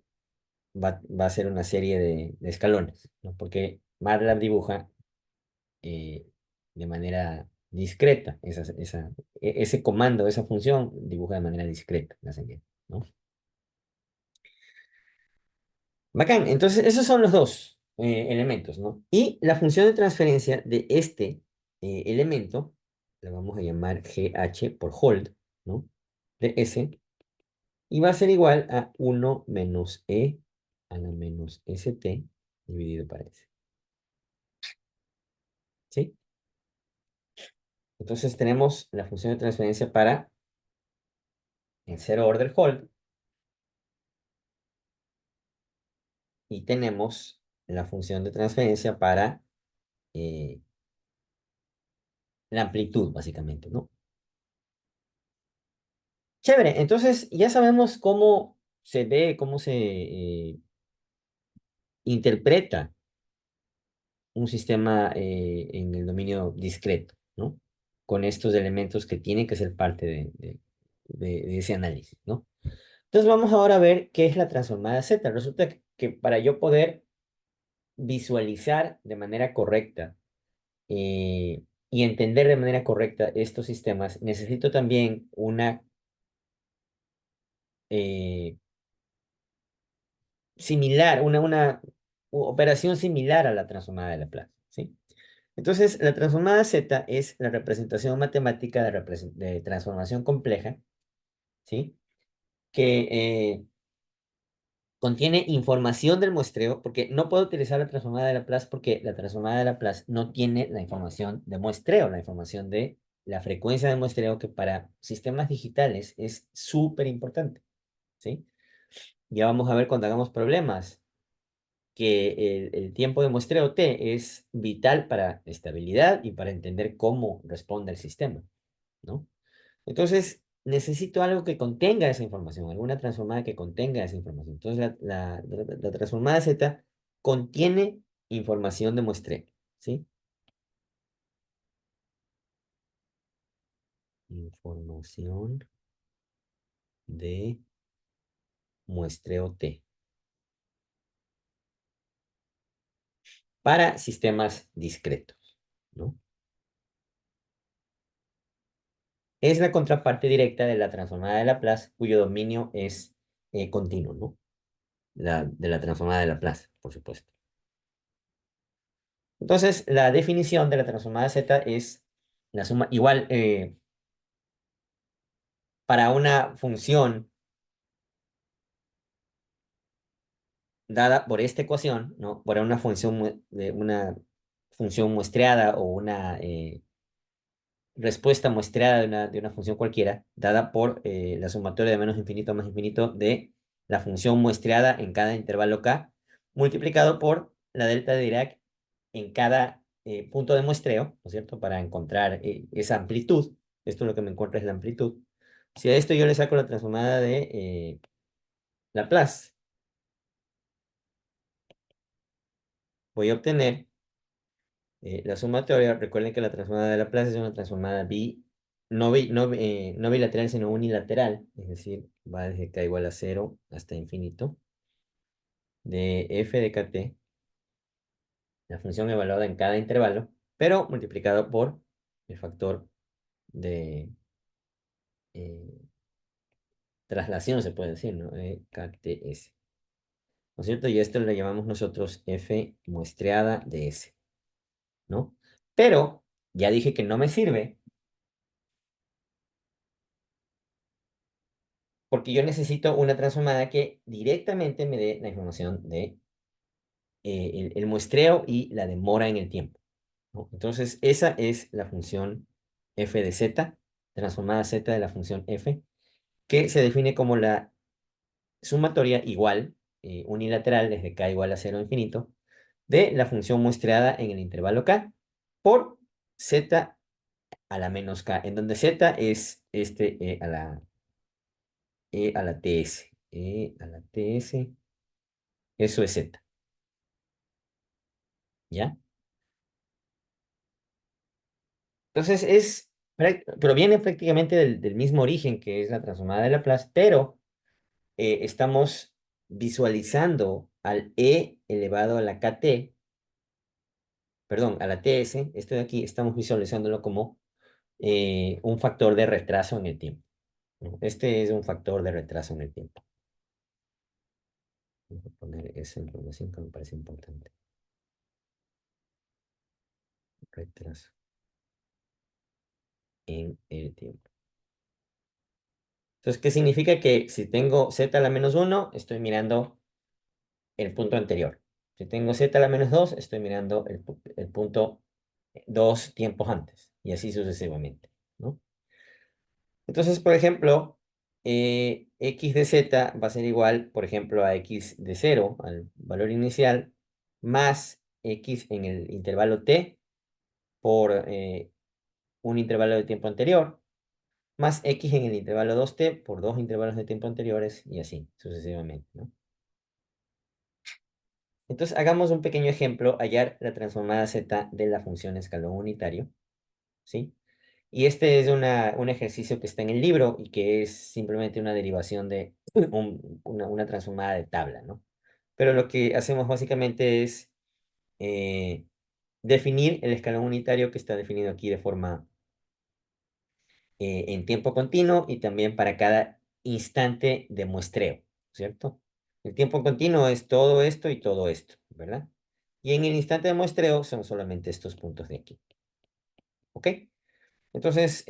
va a ser una serie de escalones, ¿no? Porque MATLAB dibuja eh, de manera discreta. Ese comando, esa función, dibuja de manera discreta la señal, ¿no? Bacán. Entonces, esos son los dos elementos, ¿no? Y la función de transferencia de este elemento, la vamos a llamar GH por hold, ¿no? De S, y va a ser igual a 1 menos E a la menos ST dividido por S. ¿Sí? Entonces tenemos la función de transferencia para el zero order hold y tenemos la función de transferencia para eh, la amplitud, básicamente, ¿no? Chévere, entonces ya sabemos cómo se ve, cómo se interpreta un sistema en el dominio discreto, ¿no? Con estos elementos que tienen que ser parte de ese análisis, ¿no? Entonces vamos ahora a ver qué es la transformada Z. Resulta que para yo poder visualizar de manera correcta y entender de manera correcta estos sistemas, necesito también una eh, similar, una operación similar a la transformada de Laplace, ¿sí? Entonces, la transformada Z es la representación matemática de transformación compleja, ¿sí? Que contiene información del muestreo, porque no puedo utilizar la transformada de Laplace porque la transformada de Laplace no tiene la información de muestreo, la información de la frecuencia de muestreo que para sistemas digitales es súper importante, ¿sí? Ya vamos a ver cuando hagamos problemas que el tiempo de muestreo T es vital para estabilidad y para entender cómo responde el sistema, ¿no? Entonces, necesito algo que contenga esa información, alguna transformada que contenga esa información. Entonces, la transformada Z contiene información de muestreo, ¿sí? Información de muestreo T para sistemas discretos, ¿no? Es la contraparte directa de la transformada de Laplace, cuyo dominio es continuo, ¿no? De la transformada de Laplace, por supuesto. Entonces, la definición de la transformada Z es la suma, igual, para una función dada por esta ecuación, ¿no? Para una función, de una función muestreada o una respuesta muestreada de una función cualquiera, dada por la sumatoria de menos infinito a más infinito de la función muestreada en cada intervalo k, multiplicado por la delta de Dirac en cada punto de muestreo, ¿no es cierto? Para encontrar esa amplitud. Esto lo que me encuentra es la amplitud. Si a esto yo le saco la transformada de Laplace, voy a obtener la sumatoria. Recuerden que la transformada de Laplace es una transformada no bilateral, sino unilateral, es decir, va desde k igual a cero hasta infinito, de f de kt, la función evaluada en cada intervalo, pero multiplicado por el factor de eh, traslación, se puede decir, ¿no? De kts, ¿no es cierto? Y esto le llamamos nosotros f muestreada de s, ¿no? Pero ya dije que no me sirve porque yo necesito una transformada que directamente me dé la información de el muestreo y la demora en el tiempo, ¿no? Entonces, esa es la función f de z, transformada z de la función f, que se define como la sumatoria igual, unilateral, desde k igual a cero a infinito, de la función muestreada en el intervalo k por z a la menos k, en donde z es a la ts, a la ts, eso es z, ¿ya? Entonces proviene prácticamente del mismo origen que es la transformada de Laplace, pero estamos visualizando al e elevado a la kt, perdón, a la ts, esto de aquí, estamos visualizándolo como un factor de retraso en el tiempo, ¿no? Este es un factor de retraso en el tiempo. Voy a poner esa información que me parece importante. Retraso en el tiempo. Entonces, ¿qué significa? Que si tengo z a la menos 1, estoy mirando el punto anterior. Si tengo z a la menos 2, estoy mirando el punto 2 tiempos antes, y así sucesivamente, ¿no? Entonces, por ejemplo, x de z va a ser igual, por ejemplo, a x de 0, al valor inicial, más x en el intervalo t por un intervalo de tiempo anterior, más x en el intervalo 2t por dos intervalos de tiempo anteriores, y así sucesivamente, ¿no? Entonces, hagamos un pequeño ejemplo, hallar la transformada z de la función escalón unitario, ¿sí? Y este es un ejercicio que está en el libro y que es simplemente una derivación de una transformada de tabla, ¿no? Pero lo que hacemos básicamente es eh, definir el escalón unitario que está definido aquí de forma en tiempo continuo y también para cada instante de muestreo, ¿cierto? El tiempo continuo es todo esto y todo esto, ¿verdad? Y en el instante de muestreo son solamente estos puntos de aquí, ¿ok? Entonces,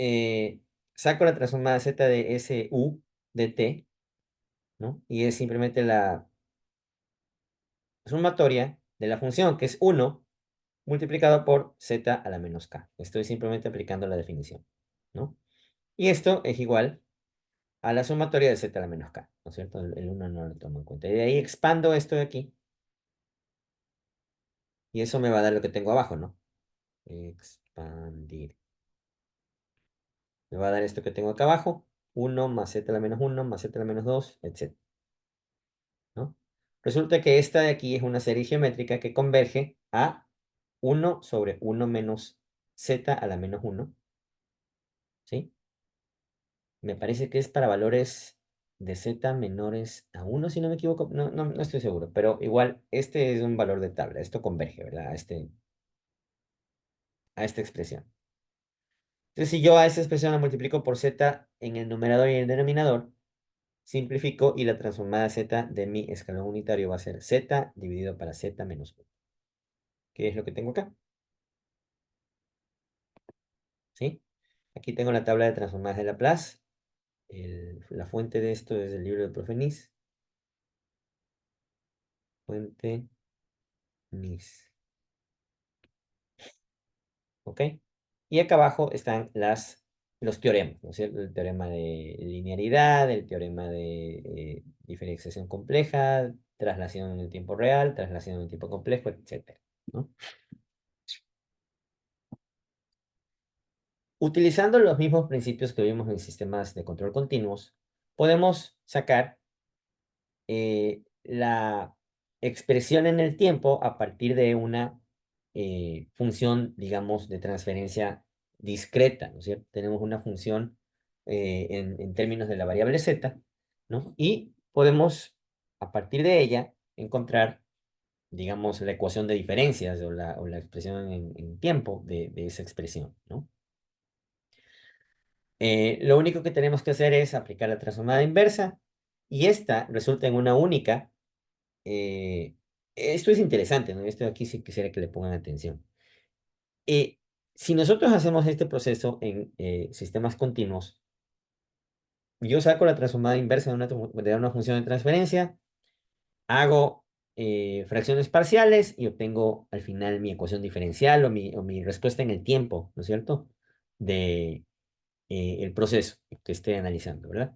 saco la transformada z de SU de t, ¿no? Y es simplemente la sumatoria de la función, que es 1 multiplicado por z a la menos k. Estoy simplemente aplicando la definición, ¿no? Y esto es igual a la sumatoria de z a la menos k, ¿no es cierto? El 1 no lo tomo en cuenta. Y de ahí expando esto de aquí, y eso me va a dar lo que tengo abajo, ¿no? Expandir. Me va a dar esto que tengo acá abajo, 1 más z a la menos 1 más z a la menos 2, etc., ¿no? Resulta que esta de aquí es una serie geométrica que converge a 1 sobre 1 menos z a la menos 1, ¿sí? Me parece que es para valores de z menores a 1, si no me equivoco. No, no, no estoy seguro, pero igual este es un valor de tabla. Esto converge, ¿verdad? A esta expresión. Entonces, si yo a esta expresión la multiplico por z en el numerador y en el denominador, simplifico y la transformada z de mi escalón unitario va a ser z dividido para z menos 1, que es lo que tengo acá, ¿sí? Aquí tengo la tabla de transformadas de Laplace. La fuente de esto es el libro de profe Nis. Fuente Nis. ¿Ok? Y acá abajo están los teoremas, ¿no es cierto? El teorema de linearidad, el teorema de diferenciación compleja, traslación en el tiempo real, traslación en el tiempo complejo, etcétera, ¿no? Utilizando los mismos principios que vimos en sistemas de control continuos, podemos sacar la expresión en el tiempo a partir de una función, digamos, de transferencia discreta, ¿no es cierto? Tenemos una función en términos de la variable z, ¿no? Y podemos, a partir de ella, encontrar, digamos, la ecuación de diferencias o la expresión en tiempo de esa expresión, ¿no? Lo único que tenemos que hacer es aplicar la transformada inversa y esta resulta en una única. Esto es interesante, ¿no? Esto aquí sí quisiera que le pongan atención. Eh, si nosotros hacemos este proceso en sistemas continuos, yo saco la transformada inversa de una función de transferencia, hago fracciones parciales y obtengo al final mi ecuación diferencial o mi respuesta en el tiempo, ¿no es cierto? De el proceso que esté analizando, ¿verdad?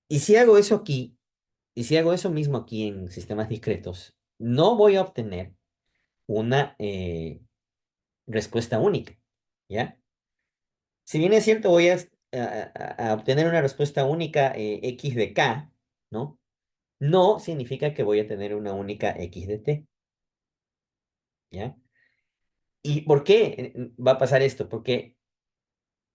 Y si hago eso aquí, y si hago eso mismo aquí en sistemas discretos, no voy a obtener una respuesta única, ¿ya? Si bien es cierto, voy a obtener una respuesta única x de k, ¿no? No significa que voy a tener una única x de t, ¿ya? ¿Y por qué va a pasar esto? Porque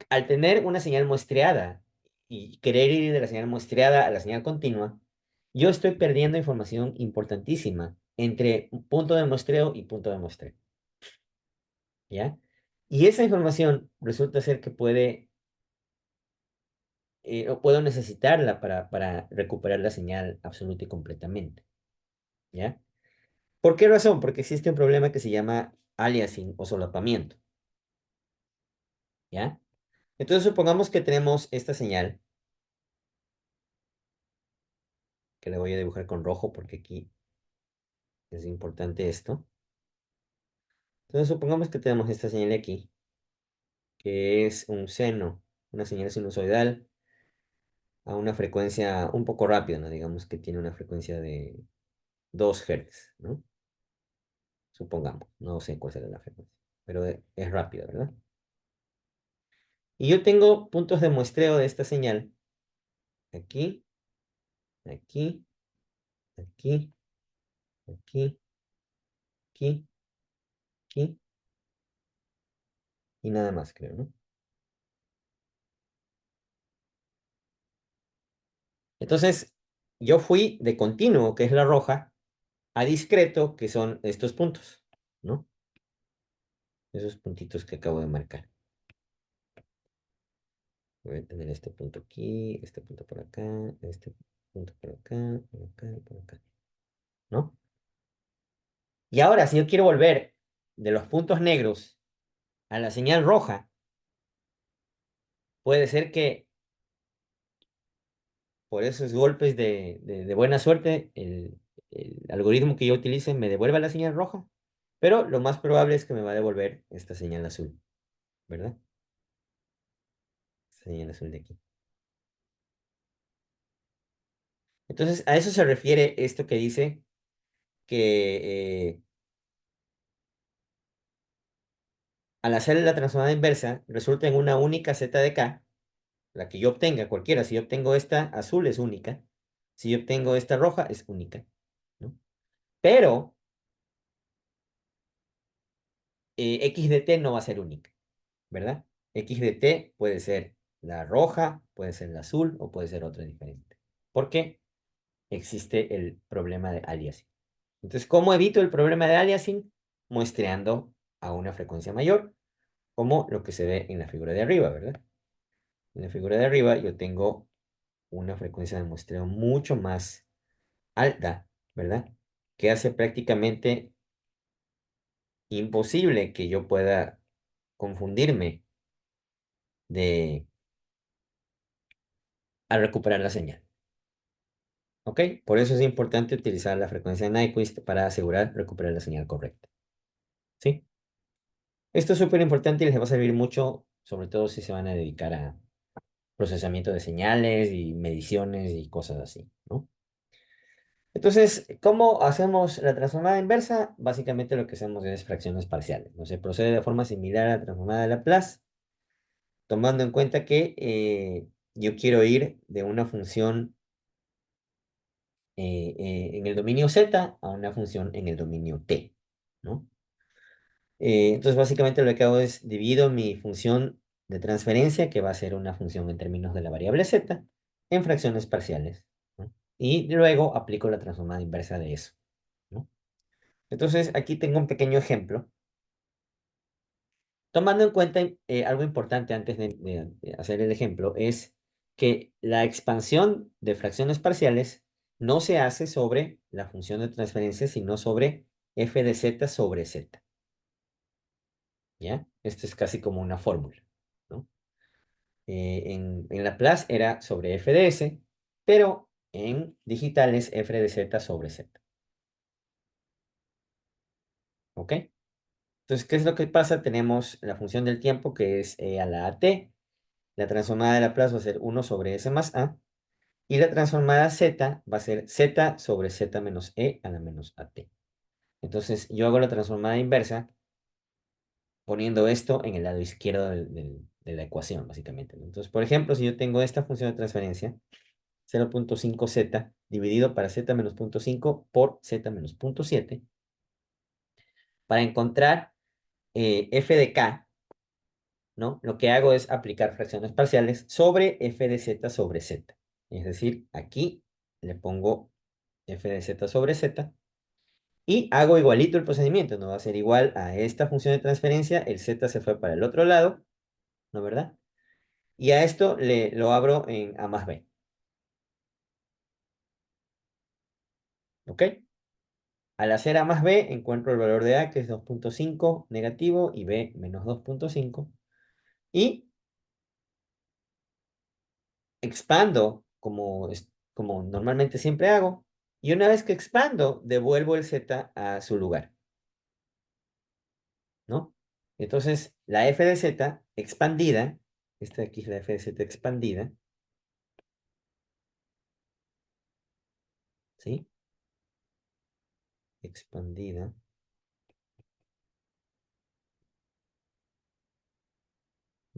al tener una señal muestreada y querer ir de la señal muestreada a la señal continua, yo estoy perdiendo información importantísima entre un punto de muestreo y punto de muestreo, ¿ya? Y esa información resulta ser que o puedo necesitarla para recuperar la señal absoluta y completamente, ¿ya? ¿Por qué razón? Porque existe un problema que se llama aliasing o solapamiento, ¿ya? Entonces supongamos que tenemos esta señal, que la voy a dibujar con rojo porque aquí es importante esto. Entonces supongamos que tenemos esta señal aquí, que es un seno, una señal sinusoidal a una frecuencia un poco rápida, ¿no? Digamos que tiene una frecuencia de 2 Hz, ¿no? Supongamos, no sé cuál será la frecuencia, pero es rápida, ¿verdad? Y yo tengo puntos de muestreo de esta señal aquí, aquí, aquí, aquí, aquí, aquí y nada más, creo, ¿no? Entonces, yo fui de continuo, que es la roja, a discreto, que son estos puntos, ¿no? Esos puntitos que acabo de marcar. Voy a tener este punto aquí, este punto por acá, este punto por acá y por acá, ¿no? Y ahora, si yo quiero volver de los puntos negros a la señal roja, puede ser que por esos golpes de buena suerte, el algoritmo que yo utilice me devuelva la señal roja, pero lo más probable es que me va a devolver esta señal azul, ¿verdad? Señal azul de aquí. Entonces, a eso se refiere esto que dice que al hacer la transformada inversa, resulta en una única z de k, la que yo obtenga, cualquiera. Si yo obtengo esta azul, es única. Si yo obtengo esta roja, es única, ¿no? Pero x de t no va a ser única, ¿verdad? X de t puede ser la roja, puede ser la azul o puede ser otra diferente. ¿Por qué? Existe el problema de aliasing. Entonces, ¿cómo evito el problema de aliasing? Muestreando a una frecuencia mayor, como lo que se ve en la figura de arriba, ¿verdad? En la figura de arriba yo tengo una frecuencia de muestreo mucho más alta, ¿verdad? Que hace prácticamente imposible que yo pueda confundirme de al recuperar la señal. ¿Ok? Por eso es importante utilizar la frecuencia de Nyquist para asegurar recuperar la señal correcta. ¿Sí? Esto es súper importante y les va a servir mucho, sobre todo si se van a dedicar a procesamiento de señales y mediciones y cosas así, ¿no? Entonces, ¿cómo hacemos la transformada inversa? Básicamente lo que hacemos es fracciones parciales, ¿no? Se procede de forma similar a la transformada de Laplace, tomando en cuenta que yo quiero ir de una función en el dominio Z a una función en el dominio T, ¿no? Entonces, básicamente lo que hago es divido mi función de transferencia, que va a ser una función en términos de la variable Z, en fracciones parciales, ¿no? Y luego aplico la transformada inversa de eso, ¿no? Entonces, aquí tengo un pequeño ejemplo, tomando en cuenta algo importante antes de hacer el ejemplo, es que la expansión de fracciones parciales no se hace sobre la función de transferencia, sino sobre f de z sobre z, ¿ya? Esto es casi como una fórmula, ¿no? En Laplace era sobre f de s, pero en digital es f de z sobre z, ¿ok? Entonces, ¿qué es lo que pasa? Tenemos la función del tiempo que es e a la at. La transformada de Laplace va a ser 1 sobre s más a. Y la transformada z va a ser z sobre z menos e a la menos at. Entonces, yo hago la transformada inversa poniendo esto en el lado izquierdo de la ecuación, básicamente, ¿no? Entonces, por ejemplo, si yo tengo esta función de transferencia, 0.5z dividido para z menos 0.5 por z menos 0.7, para encontrar f de k, ¿no? Lo que hago es aplicar fracciones parciales sobre f de z sobre z. Es decir, aquí le pongo f de z sobre z y hago igualito el procedimiento, ¿no? Va a ser igual a esta función de transferencia, el z se fue para el otro lado, ¿no? ¿Verdad? Y a esto lo abro en a más b, ¿ok? Al hacer a más b, encuentro el valor de a, que es 2.5 negativo, y b menos 2.5, y expando como normalmente siempre hago, y una vez que expando, devuelvo el z a su lugar, ¿no? Entonces, la f de z expandida, esta de aquí es la f de z expandida, ¿sí? Expandida,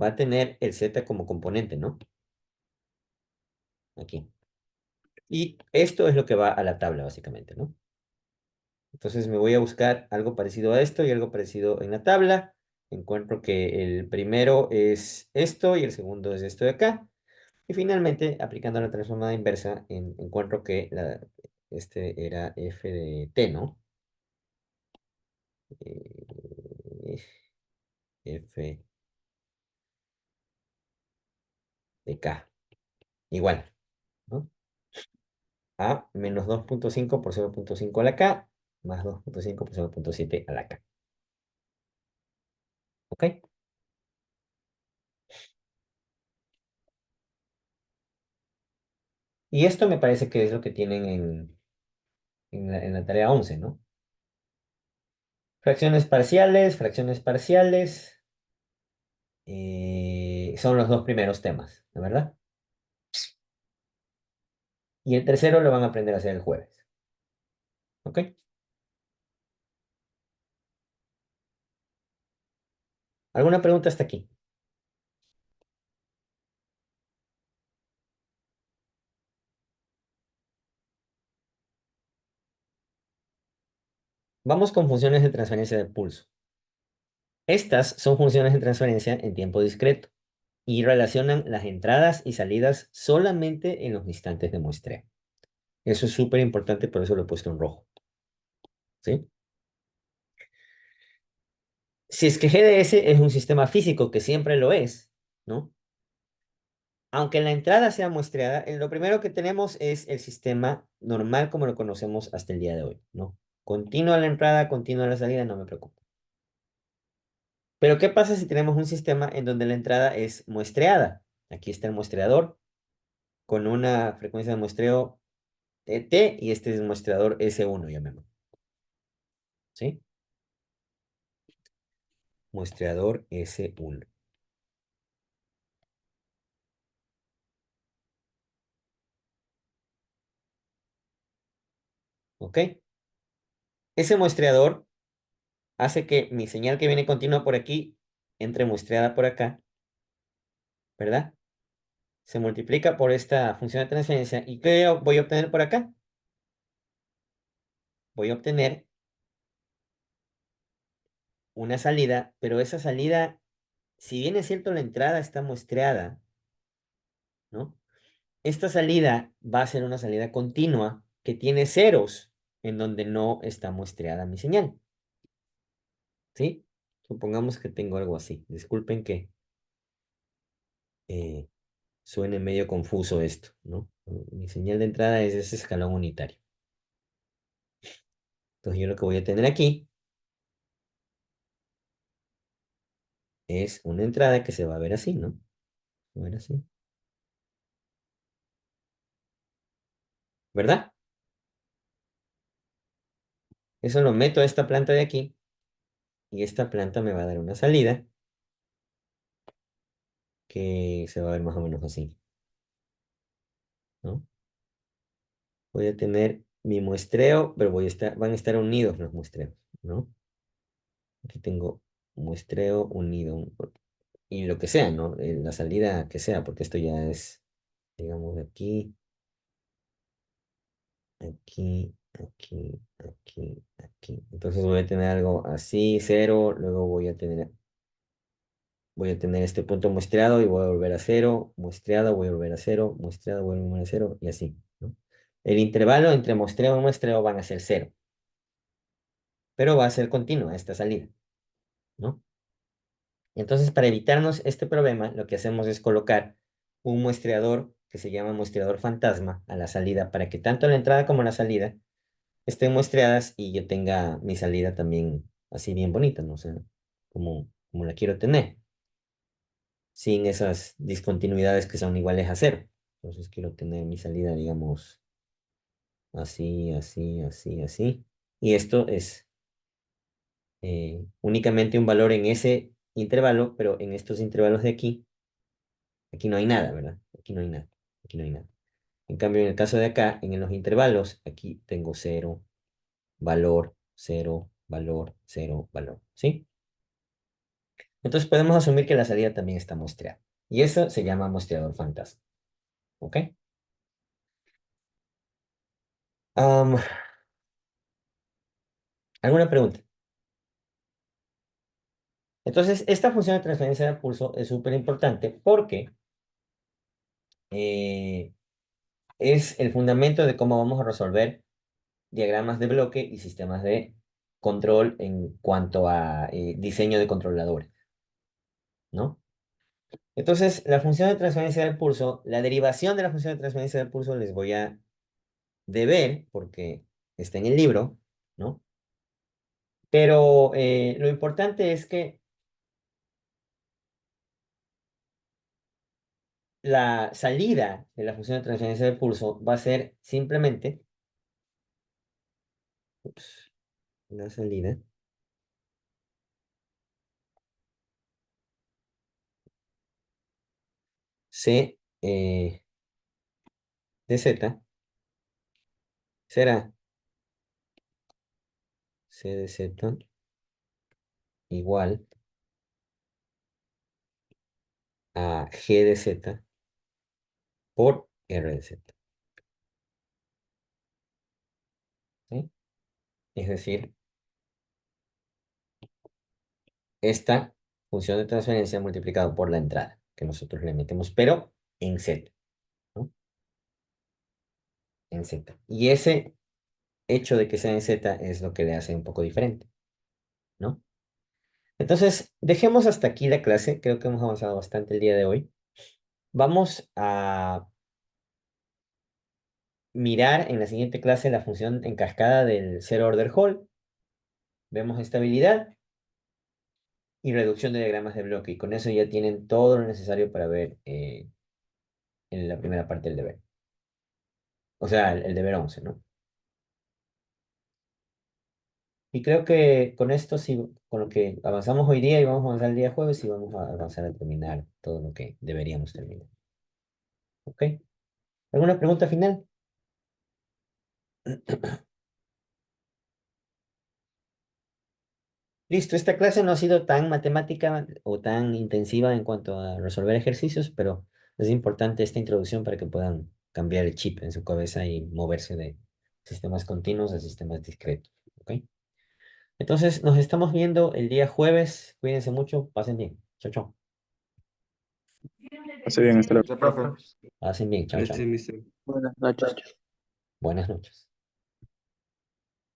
va a tener el z como componente, ¿no? Aquí. Y esto es lo que va a la tabla, básicamente, ¿no? Entonces me voy a buscar algo parecido a esto y algo parecido en la tabla. encuentro que el primero es esto y el segundo es esto de acá. Y finalmente, aplicando la transformada inversa, encuentro que este era f de t, ¿no? Eh, f de k, igual, ¿no? A menos 2,5 por 0,5 a la k, más 2,5 por 0,7 a la k. ¿Ok? Y esto me parece que es lo que tienen en la tarea 11, ¿no? Fracciones parciales, son los dos primeros temas, ¿de verdad? Y el tercero lo van a aprender a hacer el jueves, ¿ok? ¿Alguna pregunta hasta aquí? Vamos con funciones de transferencia de pulso. Estas son funciones de transferencia en tiempo discreto y relacionan las entradas y salidas solamente en los instantes de muestreo. Eso es súper importante, por eso lo he puesto en rojo, ¿sí? Si es que GDS es un sistema físico, que siempre lo es, ¿no? Aunque la entrada sea muestreada, lo primero que tenemos es el sistema normal como lo conocemos hasta el día de hoy, ¿no? Continua la entrada, continua la salida, no me preocupo. Pero ¿qué pasa si tenemos un sistema en donde la entrada es muestreada? Aquí está el muestreador con una frecuencia de muestreo T y este es el muestreador S1, llamémoslo, ¿sí? Muestreador S1, ¿ok? Ese muestreador hace que mi señal que viene continua por aquí entre muestreada por acá, ¿verdad? Se multiplica por esta función de transferencia. ¿Y qué voy a obtener por acá? Voy a obtener una salida, pero esa salida, si bien es cierto la entrada está muestreada, ¿no? Esta salida va a ser una salida continua que tiene ceros en donde no está muestreada mi señal, ¿sí? Supongamos que tengo algo así. Disculpen que eh, suene medio confuso esto, ¿no? Mi señal de entrada es ese escalón unitario. Entonces yo lo que voy a tener aquí es una entrada que se va a ver así, ¿no? Se va a ver así, ¿verdad? Eso lo meto a esta planta de aquí y esta planta me va a dar una salida que se va a ver más o menos así, ¿no? Voy a tener mi muestreo, pero van a estar unidos los muestreos, ¿no? Aquí tengo muestreo unido y lo que sea, ¿no? La salida que sea, porque esto ya es, digamos, aquí, aquí, aquí, aquí, aquí. Entonces voy a tener algo así, cero, luego voy a tener este punto muestreado y voy a volver a cero, muestreado, voy a volver a cero, muestreado, voy a volver a cero y así, ¿no? El intervalo entre muestreo y muestreo van a ser cero, pero va a ser continua esta salida, ¿no? Entonces, para evitarnos este problema, lo que hacemos es colocar un muestreador que se llama muestreador fantasma a la salida para que tanto la entrada como la salida estén muestreadas y yo tenga mi salida también así bien bonita, ¿no? O sea, como la quiero tener, sin esas discontinuidades que son iguales a cero. Entonces quiero tener mi salida, digamos, así, así, así, así. Y esto es únicamente un valor en ese intervalo, pero en estos intervalos de aquí no hay nada, ¿verdad? Aquí no hay nada, aquí no hay nada. En cambio, en el caso de acá, en los intervalos, aquí tengo cero, valor, cero, valor, cero, valor, ¿sí? Entonces podemos asumir que la salida también está muestreada. Y eso se llama muestreador fantasma, ¿ok? Am, ¿Alguna pregunta? Entonces, esta función de transferencia de pulso es súper importante porque es el fundamento de cómo vamos a resolver diagramas de bloque y sistemas de control en cuanto a diseño de controladores, ¿no? Entonces, la función de transferencia del pulso, la derivación de la función de transferencia del pulso les voy a deber porque está en el libro, ¿no? Pero lo importante es que la salida de la función de transferencia del pulso va a ser simplemente, ups, la salida, C de Z será C de Z igual a G de Z por R de Z, ¿sí? Es decir, esta función de transferencia multiplicado por la entrada que nosotros le metemos, pero en Z, ¿no? En Z. Y ese hecho de que sea en Z es lo que le hace un poco diferente, ¿no? Entonces, dejemos hasta aquí la clase. Creo que hemos avanzado bastante el día de hoy. Vamos a mirar en la siguiente clase la función en cascada del zero order Hall. Vemos estabilidad y reducción de diagramas de bloque. Y con eso ya tienen todo lo necesario para ver en la primera parte del deber. O sea, el deber 11, ¿no? Y creo que con esto sí, con lo que avanzamos hoy día y vamos a avanzar el día jueves y vamos a avanzar a terminar todo lo que deberíamos terminar. ¿Ok? ¿Alguna pregunta final? Listo, esta clase no ha sido tan matemática o tan intensiva en cuanto a resolver ejercicios, pero es importante esta introducción para que puedan cambiar el chip en su cabeza y moverse de sistemas continuos a sistemas discretos. ¿Ok? Entonces, nos estamos viendo el día jueves. Cuídense mucho, pasen bien. Chao, chao. Hace bien, hasta Sí, profe. luego. Pasen bien, chao, chao. Mister. Buenas noches. Buenas noches.